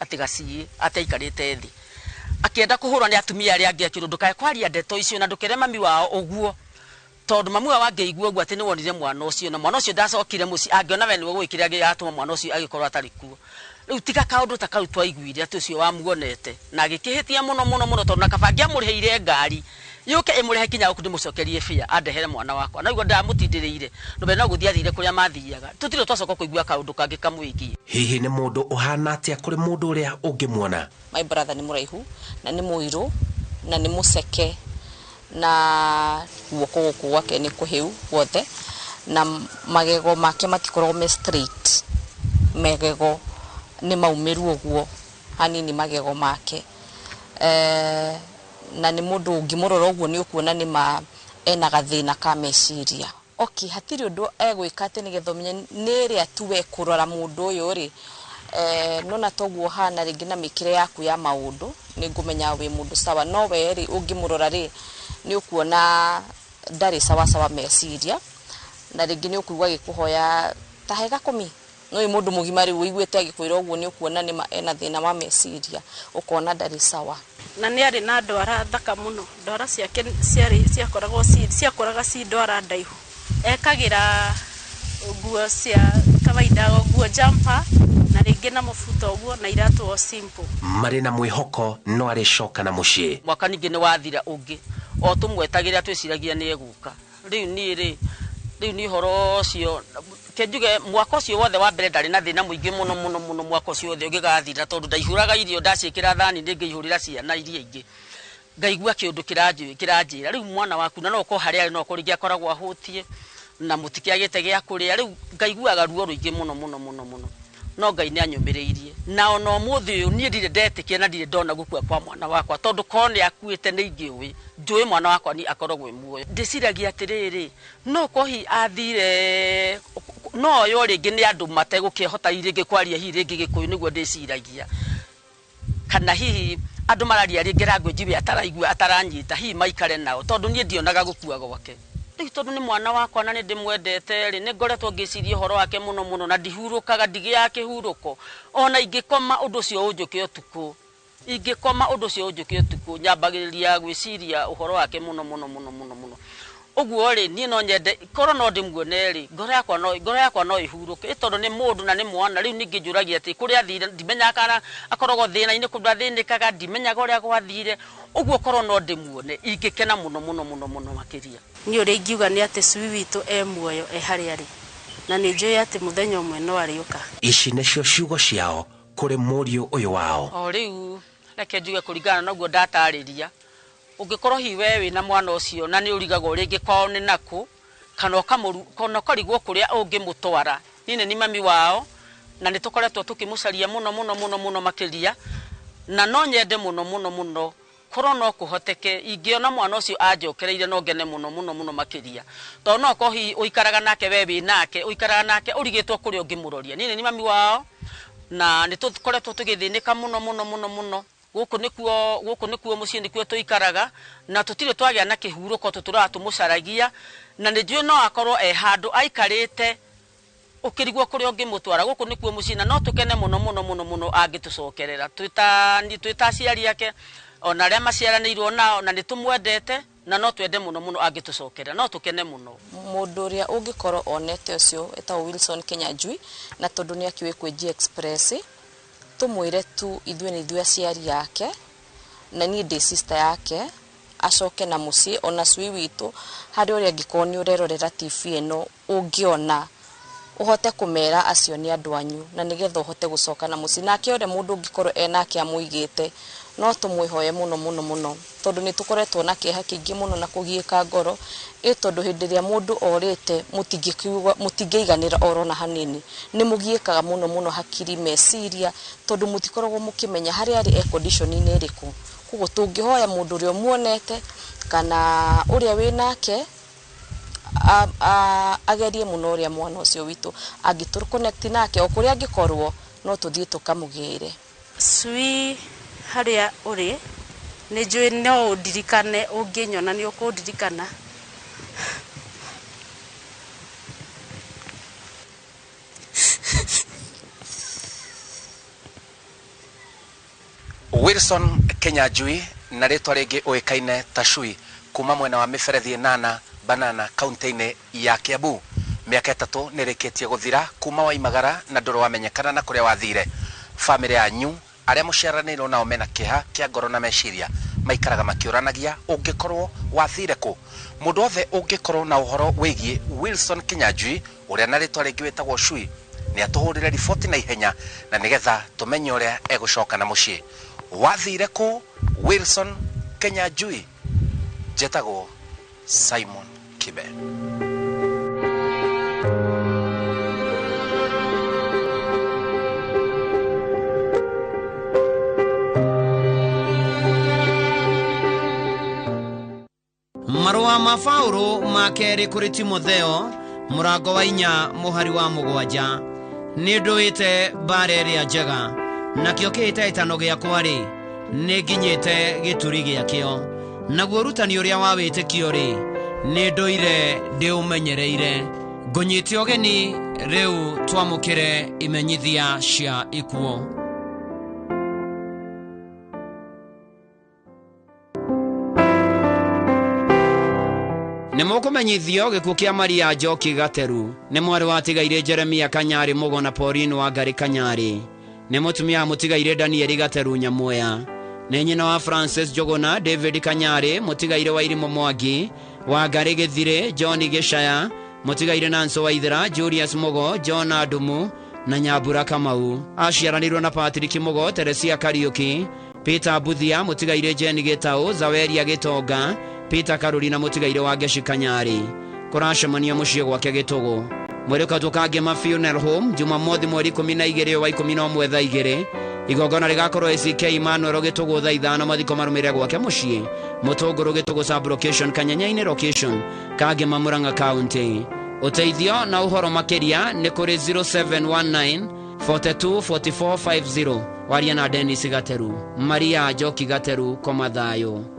ati Gaciĩ ati aikarite thi akienda kuhurwa ni atumia ari angi akirundu kae kwaria ndeto icio na ndukere mami wao oguo tondu mamu wa ngeigua oguo ati ni wonire mwana ucio na mwana ucio ndacokire muci angiona we ni gwikire agi atuma mwana ucio agikorwo atari kuo riu tiga kaundu ta kau twaiguire ati ucio wamuonete na agikihitia muno tondu na kabangi amuriheire ngari yuke imurihe kinya gukundi mucokerie fia andehere mwana wakwa na igwa ndamutindiriire no bena guthia thire kuria mathiaga tutiro twacoka kuigua kaundu kangi kamwiki. Hihi ni mundu uhana atia kuri mundu uria ungimuona? My brother ni muraihu na ni muiru na ni museke na guoko guku gwake ni kuhiu wothe na magego make matikorwo me straight magego ni maumiru oguo hanini magego make na ni mundu ungimurora oguo ni ukuona ni ena gathina ka meciria. Okay, hatiri undu egwika ati ni gethomenye ni ri atuwe kurora mundu uyu ri nona toguo hana ringi na mikire yaku ya maundu ni ngumenya we mundu sawa no we ri ungimurora ri ni ukuona ndari sawa meciria na ringi ni ukuigwa gikuhoya ta hega kumi no i mundu mugima ri uiguite agikwira oguo ni ukuona ni ena thina wa meciria ukona ndari sawa na ni ari na ndwara thaka muno ndwara ciake ciakoraga ci ndwara ndaihu ekagira nguo cia kawaida nguo jumper na ringi na mufuto uguo na iratu o simple mari na mwihoko no ari coka na mucii mwaka ningi ni wathira ungi o tumwetagira twiciragia ni eguka riu ni horo cio kenjuge mwaka cio wothe wa mbere ndari na thina muingi muno mwaka cio wothe ugigathira tondu ndaihuraga irio ndacikira thani ndingiihurira ciana iria ingi ngaigua kiundu kiranjira riu mwana waku na no ko hari ari no kurigi akoragwo ahutie na mutikiagite gia kuria riu ngaiguaga ruo ruingi muno no Ngai ni anyumiriirie na ono muthi uyu ni ndire ndetikia na ndire ndona gukua kwa mwana wakwa tondu kone akuite ni ingiwi njui mwana wakwa ni akoragwo muoyo ndiciragia atiriri no kohi athire no yo ringi ni andu mategukihota iringi kwaria hi ringi gikuyu niguo ndiciragia kana hihi andu mararia ringi rangu njiwe ataraigua ataranyita hi maikare nao tondu ni ndionaga gukua gwake riu tondu ni mwana wakwa na ni ndimwendete ri ni ngoretwo ngiciria horo wake muno na ndihurukaga ndigi yake huruko ona ingikoma undu cio unjuke utuku nyambagiriria gwiciria uhoro wake muno uguo ri ni no nyende koro no ndimuone ri ngoro yakwa no ihuruke tondu ni mundu na ni mwana riu ningi njuragia ati kuria thire ndimenya kana akorogwo thina ine kundu athinikaga ndimenya goria gwathire uguo koro no ndimuone ingikena muno makiria ni uri ngiuga ni ati cui witu muoyo hari ari na ni njui ati muthenya umwe no ariuka. Ici nicio ciugo ciao kuri muriu uyu wao o riu reke njuge kuringana naguo ndatariria ungikorwo hi wewe na mwana ucio na ni urigago ringi kwao ni naku kana ukarigwo kuria ungimutwara ni mami wao na ni tukoretwo tukimucaria muno makiria na no nyende muno koro no kuhoteke ingiona mwana ucio anjokereire no ngene muno makiria to no kohi uikaraga nake wewe nake uikaraga nake urigitwo kuria ungimuroria ni mami wao na ni tukoretwo tugithinika muno guku nikuo mucii nikuo tuikaraga na tutire twagia na kihuruko tutura tumucaragia na nijue no akorwo handu aikarite ukirigwo kuri ongi mutwara guku nikuo mucii na no tukene muno angitucokerera twita aciari yake ona aria maciaranirwo nao na nitumwendete na no twende muno angitucokerera no tukene muno mundu ria ungikorwo onete ucio etwa Wilson Kenyanjui na tondu ni akiwe kwenji express tumwire tu ithuĩ aciari yake na ni ndi sister yake acoke na mucii ona cui witu hari uria angĩkorwo ni urerorera TV eno ungiona uhote kumera acio ni andu anyu na nigetha uhote gucoka na mucii nake ore mundu ungikorwo enake amuigite no tumwihoye muno tondu ni tukoretwo na kieha kingi muno na kugiika ngoro tondu hindi ria mundu orite mutingeiganira orona hanini ni mugiikaga muno hakiri meciria tondu mutikoragwo mukimenya hari ari condition ni iriku kugo tungihoya mundu rio muonete kana uria winake agerie muno uria mwana ucio witu angitur connect nake okuria angikorwo no tuthie tukamugire sui haria uri ni njui no ndirikane unginyona ni ukundirikana Wilson Kenyanjui na ritwa ringi uikaine Tashui kuma mwena wa miberethi nana banana kaunti-ini ya Kiambu miaka 3 nirikitie guthira kuma waimagara na ndoro wamenyekana na kuria wathire family yanyu aria muciaranirwo nao mena kiha kia ngoro na meciria maikaraga makiuranagia ungikorwo wathire ku mundu othe ungikorwo na uhoro wigie Wilson Kenyanjui uria na ritwa ringi wetagwo Shui ni atuhurire riboti na ihenya na nigetha tumenye uria egucoka na mucii wathire ku Wilson Kenyanjui jetagwo Simon Kibe Marua ma Paulo makeri kuri Timotheo murango wa 4 muhari wa 7 ni nduite bareria njega nakio kiite itano giakwa ri ni nginyite gituri giakio naguo rutani uria wa witikio ri ni nduire ndi umenyereire ngunyite ogeni riu twamukire imenyithia cia ikuo Nemokumenyithio gikuo kia Maria Njoki Gateru ni mwari wa tigaire Jeremia Kanyari Mugo na Pauline wa Ngari Kanyari ni mutumia mutigaire Daniel Gateru Nyamoya ni nyina wa Francis Jogona David Kanyari mutigaire wa Irimo Mwangi wa Ngari Githire John Gishaya mutigaire Nanso Waithira Julius Mugo John Adumu na Nyabura Kamau aciaranirwo na Patrick Mugo Teresia Kariuki Peter Buthia mutigaire Jenny Gitau Zaweria Gitonga Peter Carolina mutigaire wa Geshi Kanyari kuracemania mucie gwake Gitugu mwereka tukange ma funeral home Jumamothi mweri 12 wa 11 thaa 2 igongona rigakorwo ACK Emmanuel Gitugu thaa 5 mathiko marumire gwake mucie Mutunguru Gitugu sub location Kanyanyaine location Kage Murang'a county uteithio na uhoro makeria ni kuri 0719 424450 waria na Dennis Gateru Maria Njoki Gateru komathayo